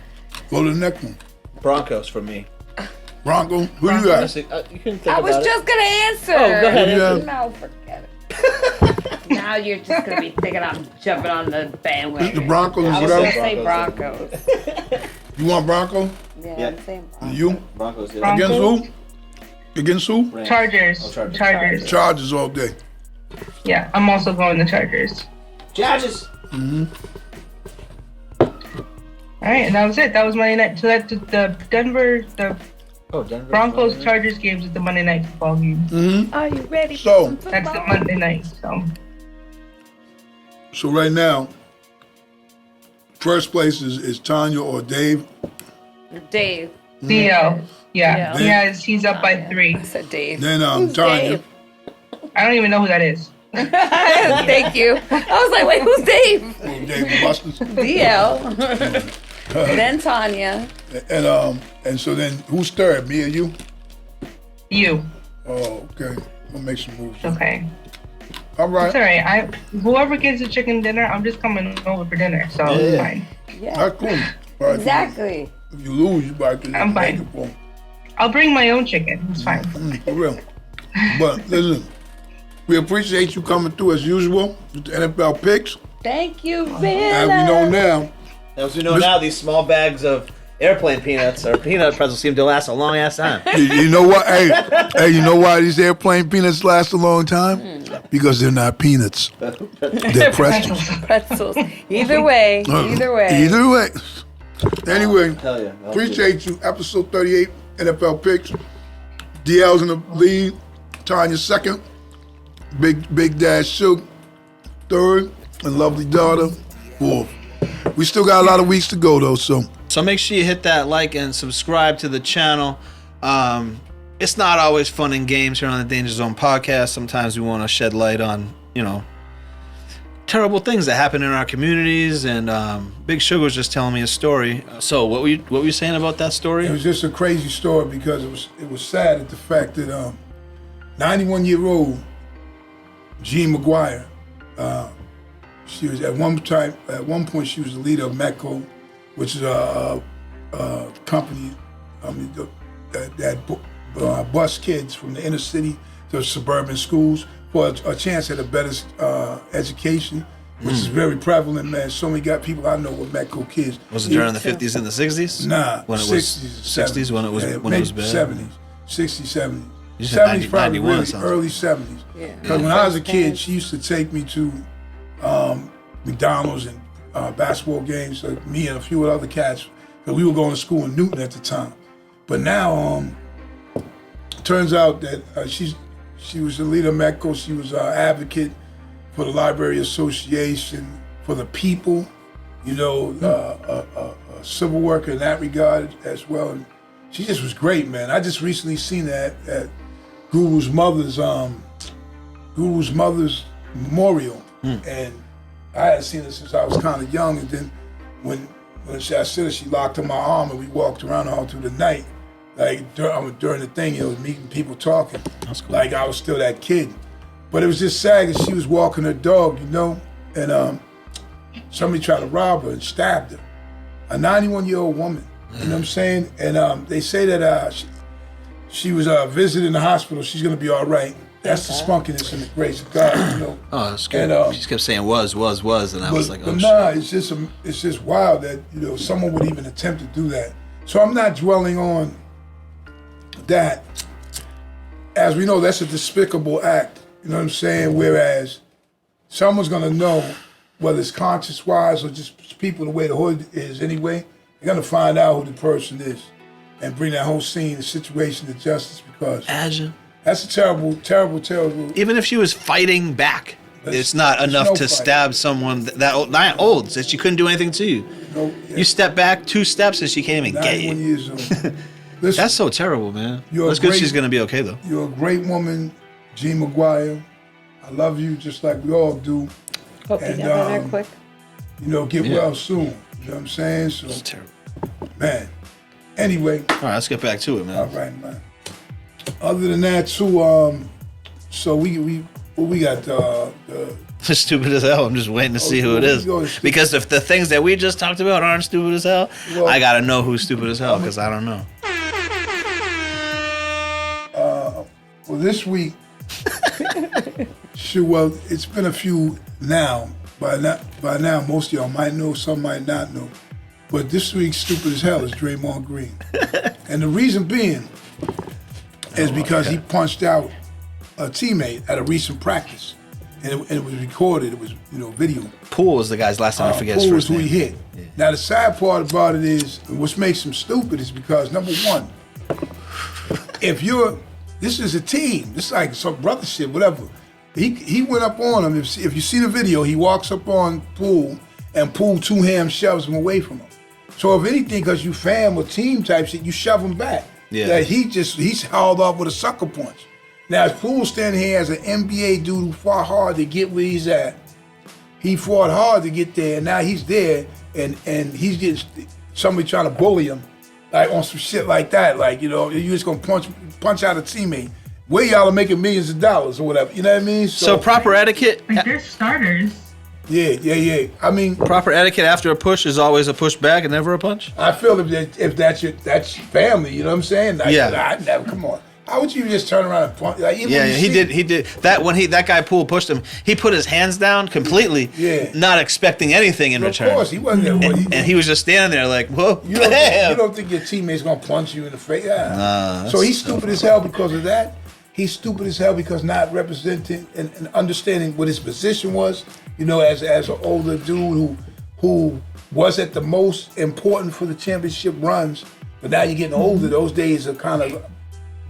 Go to the next one. Broncos for me. Bronco. Who you Honestly, got? you can think I was about just gonna answer. Oh, go ahead, answer. No, forget it. Now you're just gonna be thinking I'm jumping on the bandwagon. The Broncos or I was gonna whatever. say Broncos. You want Bronco? Yeah, I'm saying Broncos. You Broncos. Yeah. Broncos. against who? Against who? Rams. Chargers. Oh, Chargers. Chargers. Chargers all day. Yeah, I'm also going the Chargers. Chargers. All right, and that was it. That was Monday night. So that's the Oh, Denver. Broncos Chargers games is the Monday night football game. Are you ready? So- for some That's the football? Monday night. So right now, first place is Tanya or Dave. Dave. Theo. Yeah, Yeah. he's up by 3. I said Dave. Then Who's Tanya. Dave? I don't even know who that is. Thank you. I was like, wait, who's Dave? Oh, Dave Busters. DL. Then Tanya. And so then who's third? Me or you? You. Oh, okay. We'll make some moves. Okay. All right. It's all right. Whoever gets the chicken dinner, I'm just coming over for dinner. So it's Yeah. fine. Yeah. That's cool. All right. Exactly. If you lose, you might have to I'm make fine. it for 'em. I'll bring my own chicken. It's fine. For real. But listen, we appreciate you coming through as usual with the NFL picks. Thank you, As Bill. we know now, As we know now, these small bags of airplane peanuts or peanut pretzels seem to last a long ass time. you know what? Hey, you know why these airplane peanuts last a long time? Because they're not peanuts. They're pretzels. Pretzels. Either way. Either way. Either way. Anyway, Hell yeah. appreciate you. Episode 38, NFL picks. DL's in the lead. Tanya second. Big Dash Shook third. And Lovely Daughter fourth. We still got a lot of weeks to go though, so. So make sure you hit that like and subscribe to the channel. It's not always fun and games here on the Danger Zone podcast. Sometimes we want to shed light on, terrible things that happen in our communities. And Big Sugar was just telling me a story. So what were you saying about that It story? was just a crazy story because it was sad at the fact that 91-year-old Jean McGuire, she was at one point she was the leader of METCO, which is a company that bus kids from the inner city to suburban schools for a chance at a better education, which is very prevalent, man. So many people I know with METCO kids. Was it during the 50s and the 60s? Nah, When it 60s, was 60s when it was when it was bad. 70s, 60s, 70s. You said 70s probably 91 really sounds- early 70s. Yeah. Because when I was a kid, she used to take me to McDonald's and basketball games. So me and a few other cats, because we were going to school in Newton at the time. But now, turns out that she was the leader of METCO. She was an advocate for the Library Association, for the people, a civil worker in that regard as well. And she just was great, man. I just recently seen that at Guru's mother's memorial And I hadn't seen her since I was kind of young. And then when I said it, she locked in my arm and we walked around all through the night. Like during the thing, meeting people talking. That's cool. Like I was still that kid. But it was just sad that she was walking her dog, and somebody tried to rob her and stabbed her. A 91-year-old woman, you know what I'm saying? And they say that she was visiting the hospital. She's gonna be all right. That's the spunkiness and the grace of God, Oh, that's good. And, She kept saying was, and I was like, oh but shit. nah, it's just wild that someone would even attempt to do that. So I'm not dwelling on that. As we know, that's a despicable act. You know what I'm saying? Whereas someone's gonna know, whether it's conscious-wise or just people the way the hood is anyway, they're gonna find out who the person is and bring that whole scene, the situation to justice, because Imagine. that's a terrible, terrible, terrible. Even if she was fighting back, it's not there's enough no to fight. stab someone that old, not old, that she couldn't do anything to you. You step back 2 steps and she can't even get 91 you. years old. Listen, That's so terrible, man. You're That's a good great- she's gonna be okay though. you're a great woman, G. McGuire. I love you just like we all do. Hope you And, get better um, quick. Get Yeah. well soon. You know what I'm saying? So, It's terrible. man. Anyway, All right, let's get back to it, man. all right, man. Other than that, too, so we got the It's stupid as hell. I'm just waiting to see who it is. Because if the things that we just talked about aren't stupid as hell, Well- I gotta know who's stupid as hell because I don't know. well, this week. Sure. Well, it's been a few now. By now, most of y'all might know, some might not know. But this week's stupid as hell is Draymond Green, and the reason being is because he punched out a teammate at a recent practice, and it was recorded. It was video. Poole was the guy's last time I forget his Poole was first who he name. hit. Now the sad part about it is, and what makes him stupid is because number one, this is a team. This is like some brother shit, whatever. He went up on him. If you see the video, he walks up on Poole, and Poole two-hand shoves him away from him. So if anything, because you fam or team type shit, you shove him back. Yeah. That he's hauled off with a sucker punch. Now if Poole's standing here as an NBA dude who fought hard to get where he's at, he fought hard to get there, and now he's there, and he's getting somebody trying to bully him, like on some shit like that. Like you just gonna punch out a teammate. Where y'all are making millions of dollars or whatever. You know what I mean? So proper etiquette. Like they're starters. Yeah. I mean, Proper etiquette after a push is always a push back and never a punch. I feel if that's your family, you know what I'm saying? Like, Yeah. I never. Come on. How would you just turn around and punch? Like, even Yeah, when you he see- did. He did that when that guy Poole pushed him. He put his hands down completely, Yeah. not expecting anything in Of return. course, he wasn't there. And he was just standing there like, whoa, You don't, bam. you don't think your teammate's gonna punch you in the face? Yeah. Nah, So he's stupid as hell because of that. He's stupid as hell because not representing and understanding what his position was. As an older dude who was at the most important for the championship runs, but now you're getting older. Those days are kind of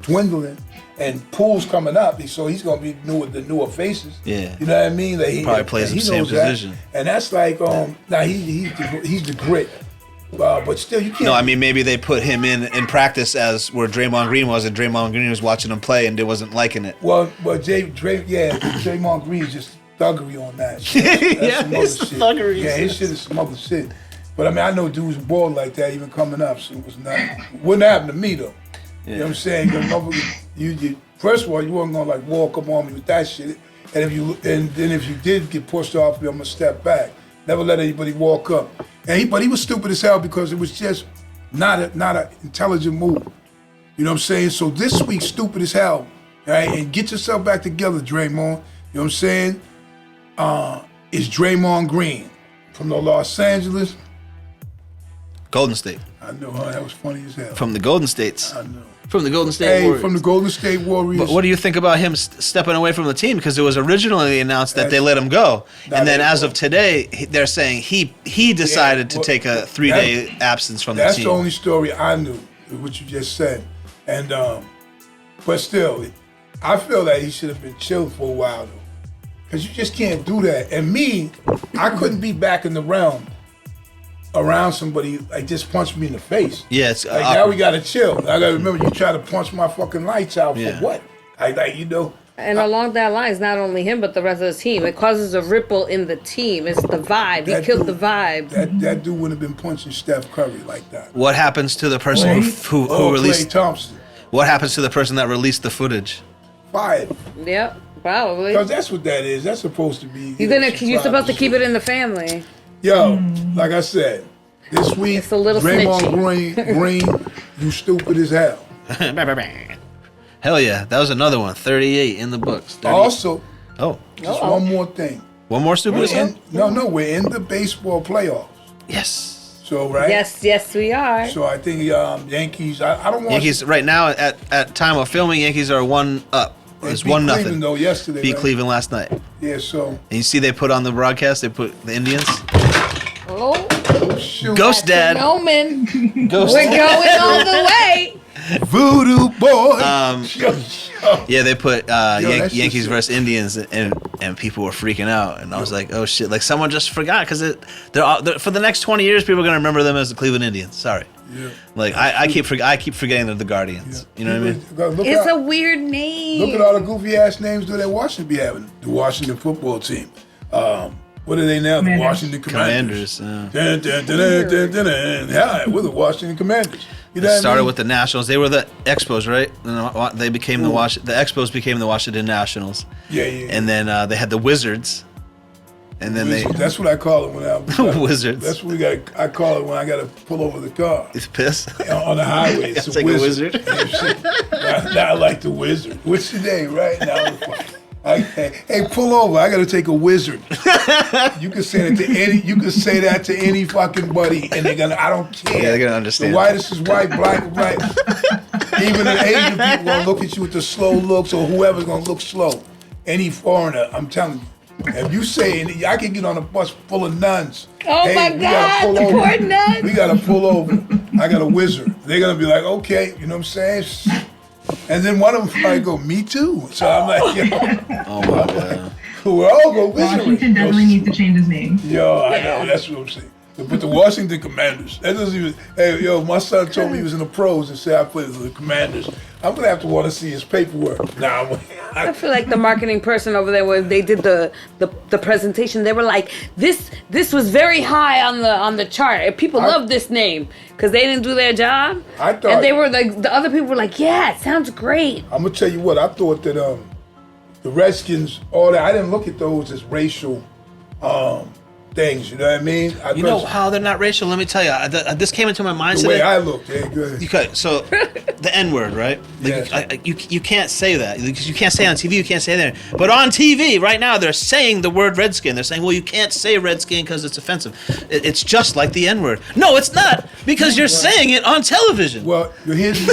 dwindling, and Poole's coming up, so he's gonna be the newer faces. Yeah. You know what I mean? Like Probably plays and the same knows that. position. And that's like now he's the grit. But still, you can't. No, I mean maybe they put him in practice as where Draymond Green was, and Draymond Green was watching him play and wasn't liking it. Well, Draymond Green's just thuggery on that. That's Yeah, some other it's shit. thuggery. Yeah, his shit is some other shit. But I mean, I know dudes bald like that even coming up, so it was not. Wouldn't happen to me though. You know what I'm saying? 'Cause you first of all, you weren't gonna like walk up on me with that shit. And then if you did get pushed off, I'm gonna step back. Never let anybody walk up. But he was stupid as hell because it was just not an intelligent move. You know what I'm saying? So this week's stupid as hell. Right? And get yourself back together, Draymond. You know what I'm saying? It's Draymond Green from the Los Angeles. Golden State. I know, huh? That was funny as hell. From the Golden States. I know. From the Golden State Hey, Warriors. from the Golden State Warriors. But what do you think about him stepping away from the team? Because it was originally announced that they That's- let him go, Nah, and then they- as of today, they're saying he decided to well, take a 3-day absence from the That's team. the only story I knew, what you just said. And but still, I feel that he should have been chilled for a while though. Because you just can't do that. And me, I couldn't be back in the realm around somebody like just punch me in the face. Yeah, it's Like now we gotta chill. I gotta remember you try to punch my fucking lights out for Yeah. what? And along that lines, not only him but the rest of the team. It causes a ripple in the team. It's the vibe. He That killed dude- the vibe. That dude wouldn't have been punching Steph Curry like that. What happens to the person who Klay released? Thompson. What happens to the person that released the footage? Fired. Yep, probably. Because that's what that is. That's supposed to be. You're supposed to keep it in the family. Yo, like I said, this week, It's a little Draymond Green, you stupid as hell. Hell yeah, that was another one. 38 in the books. 38. Also, Oh, just one more thing. one more stupid one? We're in the baseball playoffs. Yes. So, right? Yes, we are. So I think Yankees, I don't want Yankees right now at time of filming, Yankees are 1-up. It's 1-0. Cleveland, though, yesterday. Beat right? Cleveland last night. And Yeah, so. you see they put on the broadcast, they put the Indians. Oh, Shoot. Ghost Dad. Omen. Ghost We're going all the way. Voodoo boy. Yeah, they put that's Yankees just- versus Indians, and people were freaking out, and I was like, oh shit! Like someone just forgot because they're for the next 20 years, people are gonna remember them as the Cleveland Indians. Sorry, Yeah. like I keep forgetting they're the Guardians. You know what I mean? Look It's out- a weird name. Look at all the goofy ass names that Washington be having. The Washington football team. What are they now? The Commanders. Washington Commanders. Commanders. Dun, dun, dun, dun, dun, dun, dun. Hi, we're the Washington Commanders. You know It what I started mean? with the Nationals. They were the Expos, right? And they became the Expos became the Washington Nationals. Yeah. And then they had the Wizards. And then That's what I call it when I'm Wizards. That's what I call it when I got to pull over the car It's piss. on the highway. It's It's a like a wizard. wizard. now I like the wizard. What's your name, right now? Hey, pull over. I got to take a wizard. You can say that to any. You can say that to any fucking buddy, and they're gonna. I don't care. Yeah, they're gonna understand. The whitest is white, black is black. Even the Asian people gonna look at you with the slow looks, or whoever's gonna look slow. Any foreigner, I'm telling you. If you say, I can get on a bus full of nuns. Oh my we gotta God, pull the over. poor nuns. We gotta pull over. I got a wizard. They're gonna be like, okay, you know what I'm saying? And then one of them probably go, me too. So I'm like, yo, Oh my god. we're all go wizard. Washington definitely needs to change his name. Yo, I know, that's what I'm saying. But the Washington Commanders, that doesn't even, hey, yo, my son told me he was in the pros and said I played for the Commanders. I'm gonna have to want to see his paperwork. Nah, I feel like the marketing person over there when they did the presentation, they were like, this was very high on the chart. People love this name because they didn't do their job. I thought- and they were like, the other people were like, yeah, it sounds great. I'm gonna tell you what, I thought that the Redskins, all that, I didn't look at those as racial things, you know what I mean? You know how they're not racial? Let me tell you. This came into my mind the today. way I looked, yeah, go ahead. Okay, so the N word, right? Like, Yes. you can't say that. You can't say it on TV. You can't say that. But on TV right now, they're saying the word Redskin. They're saying, well, you can't say Redskin because it's offensive. It's just like the N word. No, it's not, because you're saying it on television. Well, here's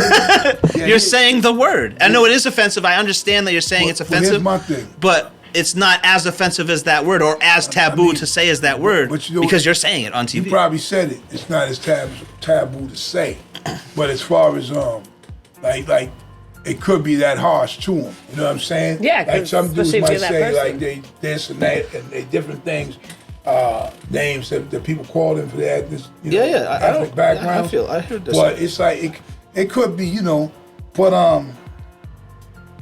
You're saying the word. I know it is offensive. I understand that you're saying it's Well, offensive. here's my thing. But it's not as offensive as that word, or as taboo mean, to say as that word, but you know- because you're saying it on TV. You probably said it. It's not as taboo to say, but as far as like it could be that harsh to them. You know what I'm saying? Yeah, like 'cause some dudes especially if might you're that say person. like they this and that and they different things, names that people call them for that. This, you know, ethnic background. I heard this. But it's like it could be, you know, but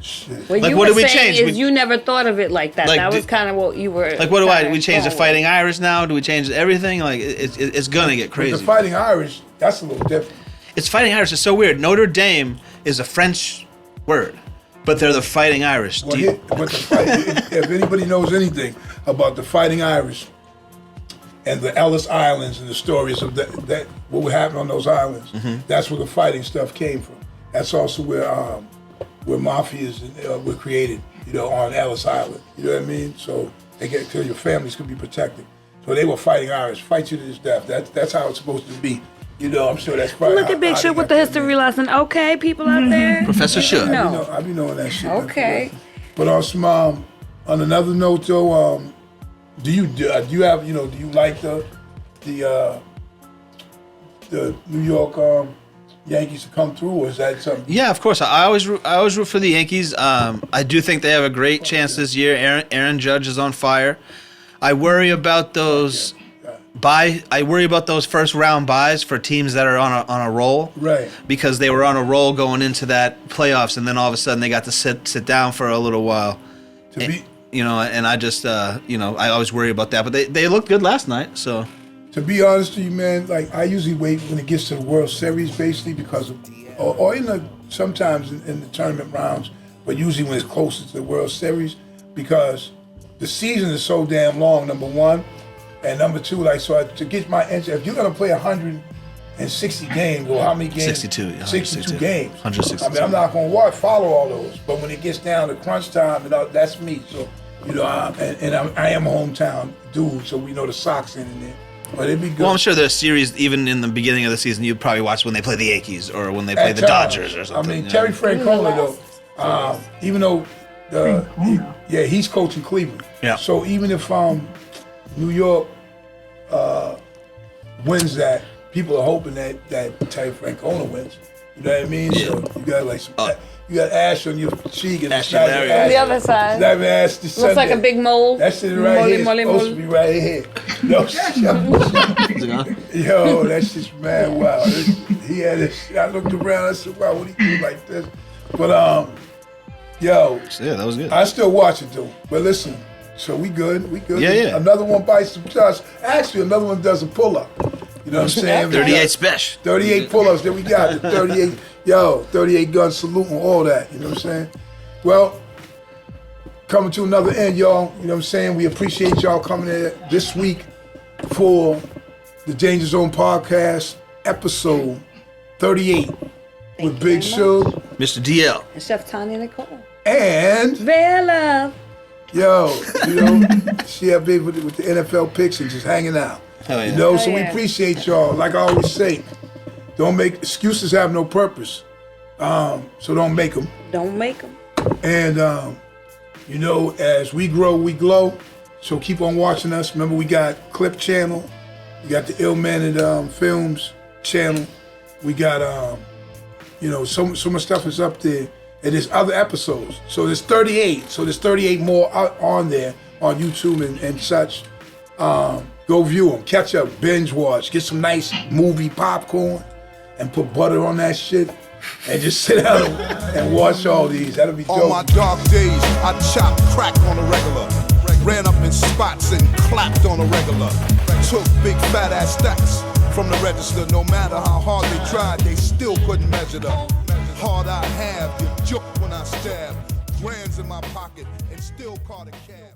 shit. What Like, you what were did we saying change? is you never thought of it like that. Like, That was kind of what you were. Like, what do kinda we change the going Fighting Irish now? Do we change everything? Like, it's gonna get The crazy. Fighting Irish, that's a little different. It's Fighting Irish. It's so weird. Notre Dame is a French word, but they're the Fighting Irish. Well, but if anybody knows anything about the Fighting Irish and the Ellis Islands and the stories of that what would happen on those islands, that's where the fighting stuff came from. That's also where mafias were created, you know, on Ellis Island. You know what I mean? So they get till your families could be protected. So they were fighting Irish, fight you to this death. That's how it's supposed to be. You know, I'm sure that's probably Look at Big Shook with the history lesson. Okay, people out there. Professor Shook. No. I be knowing that shit. Okay. But on some, on another note though, do you have, you know, do you like the New York Yankees to come through, or is that something? Yeah, of course. I always root for the Yankees. I do think they have a great chance this year. Aaron Judge is on fire. I worry about those I worry about those first round buys for teams that are on a roll, Right. Because they were on a roll going into that playoffs, and then all of a sudden they got to sit down for a little while. To be And I just I always worry about that. But they looked good last night, so To be honest with you, man, like I usually wait when it gets to the World Series, basically because of, or in the sometimes in the tournament rounds, but usually when it's closer to the World Series, because the season is so damn long. Number one, and number two, like to get my interest, if you're gonna play 160 games, or how many games? 62, 62 games. 162. I mean, I'm not gonna follow all those, but when it gets down to crunch time, that's me. So I am a hometown dude, so we know the Sox in there. But it'd be good. well, I'm sure there's series even in the beginning of the season you'd probably watch when they play the Yankees or when they play At the times. Dodgers or something. I mean, you Terry know? Francona, though, even though he's coaching Cleveland. Yeah. So even if New York wins that, people are hoping that Terry Francona wins. You know what I mean? Yeah. So you got like you got ash on your cheek and it's Ashy not Larry. even ash. The other side. It's not even ash this Looks like a Sunday. big mole. That shit right here is supposed to be right here. No, shut Is it gone? Yo, that shit's mad wild. He had this. I looked around. I said, "Wow, what he do like this?" But yo, Yeah, that was good. I still watch it though. But listen, so we good. We good. Yeah. Another one bites some shots. Actually, another one does a pull up. You know what I'm saying? 38 special. 38 pull-ups that we got. The 38, 38 gun salute and all that. You know what I'm saying? Well, coming to another end, y'all. You know what I'm saying? We appreciate y'all coming in this week for the Danger Zone podcast, episode 38 with Big Shug Mr. DL. And Chef Tanya Nicole. and Bella. yo, you know, she have been with the NFL picks and just hanging out. Hell yeah. You know, so we yeah. appreciate y'all. Like I always say, don't make excuses have no purpose. So don't make them. Don't make them. And you know, as we grow, we glow. So keep on watching us. Remember, we got Clip Channel, we got the Ill Mannered Films channel. We got you know, so much stuff is up there. And there's other episodes. So there's 38. So there's 38 more out on there on YouTube and such. Go view them, catch up, binge watch, get some nice movie popcorn, and put butter on that shit, and just sit down and watch all these. That'll be dope. On my dark days, I chopped crack on the regular. Ran up in spots and clapped on the regular. Took big fat ass stacks from the register. No matter how hard they tried, they still couldn't measure the hard I have. You juke when I stab. Grands in my pocket and still caught a cab.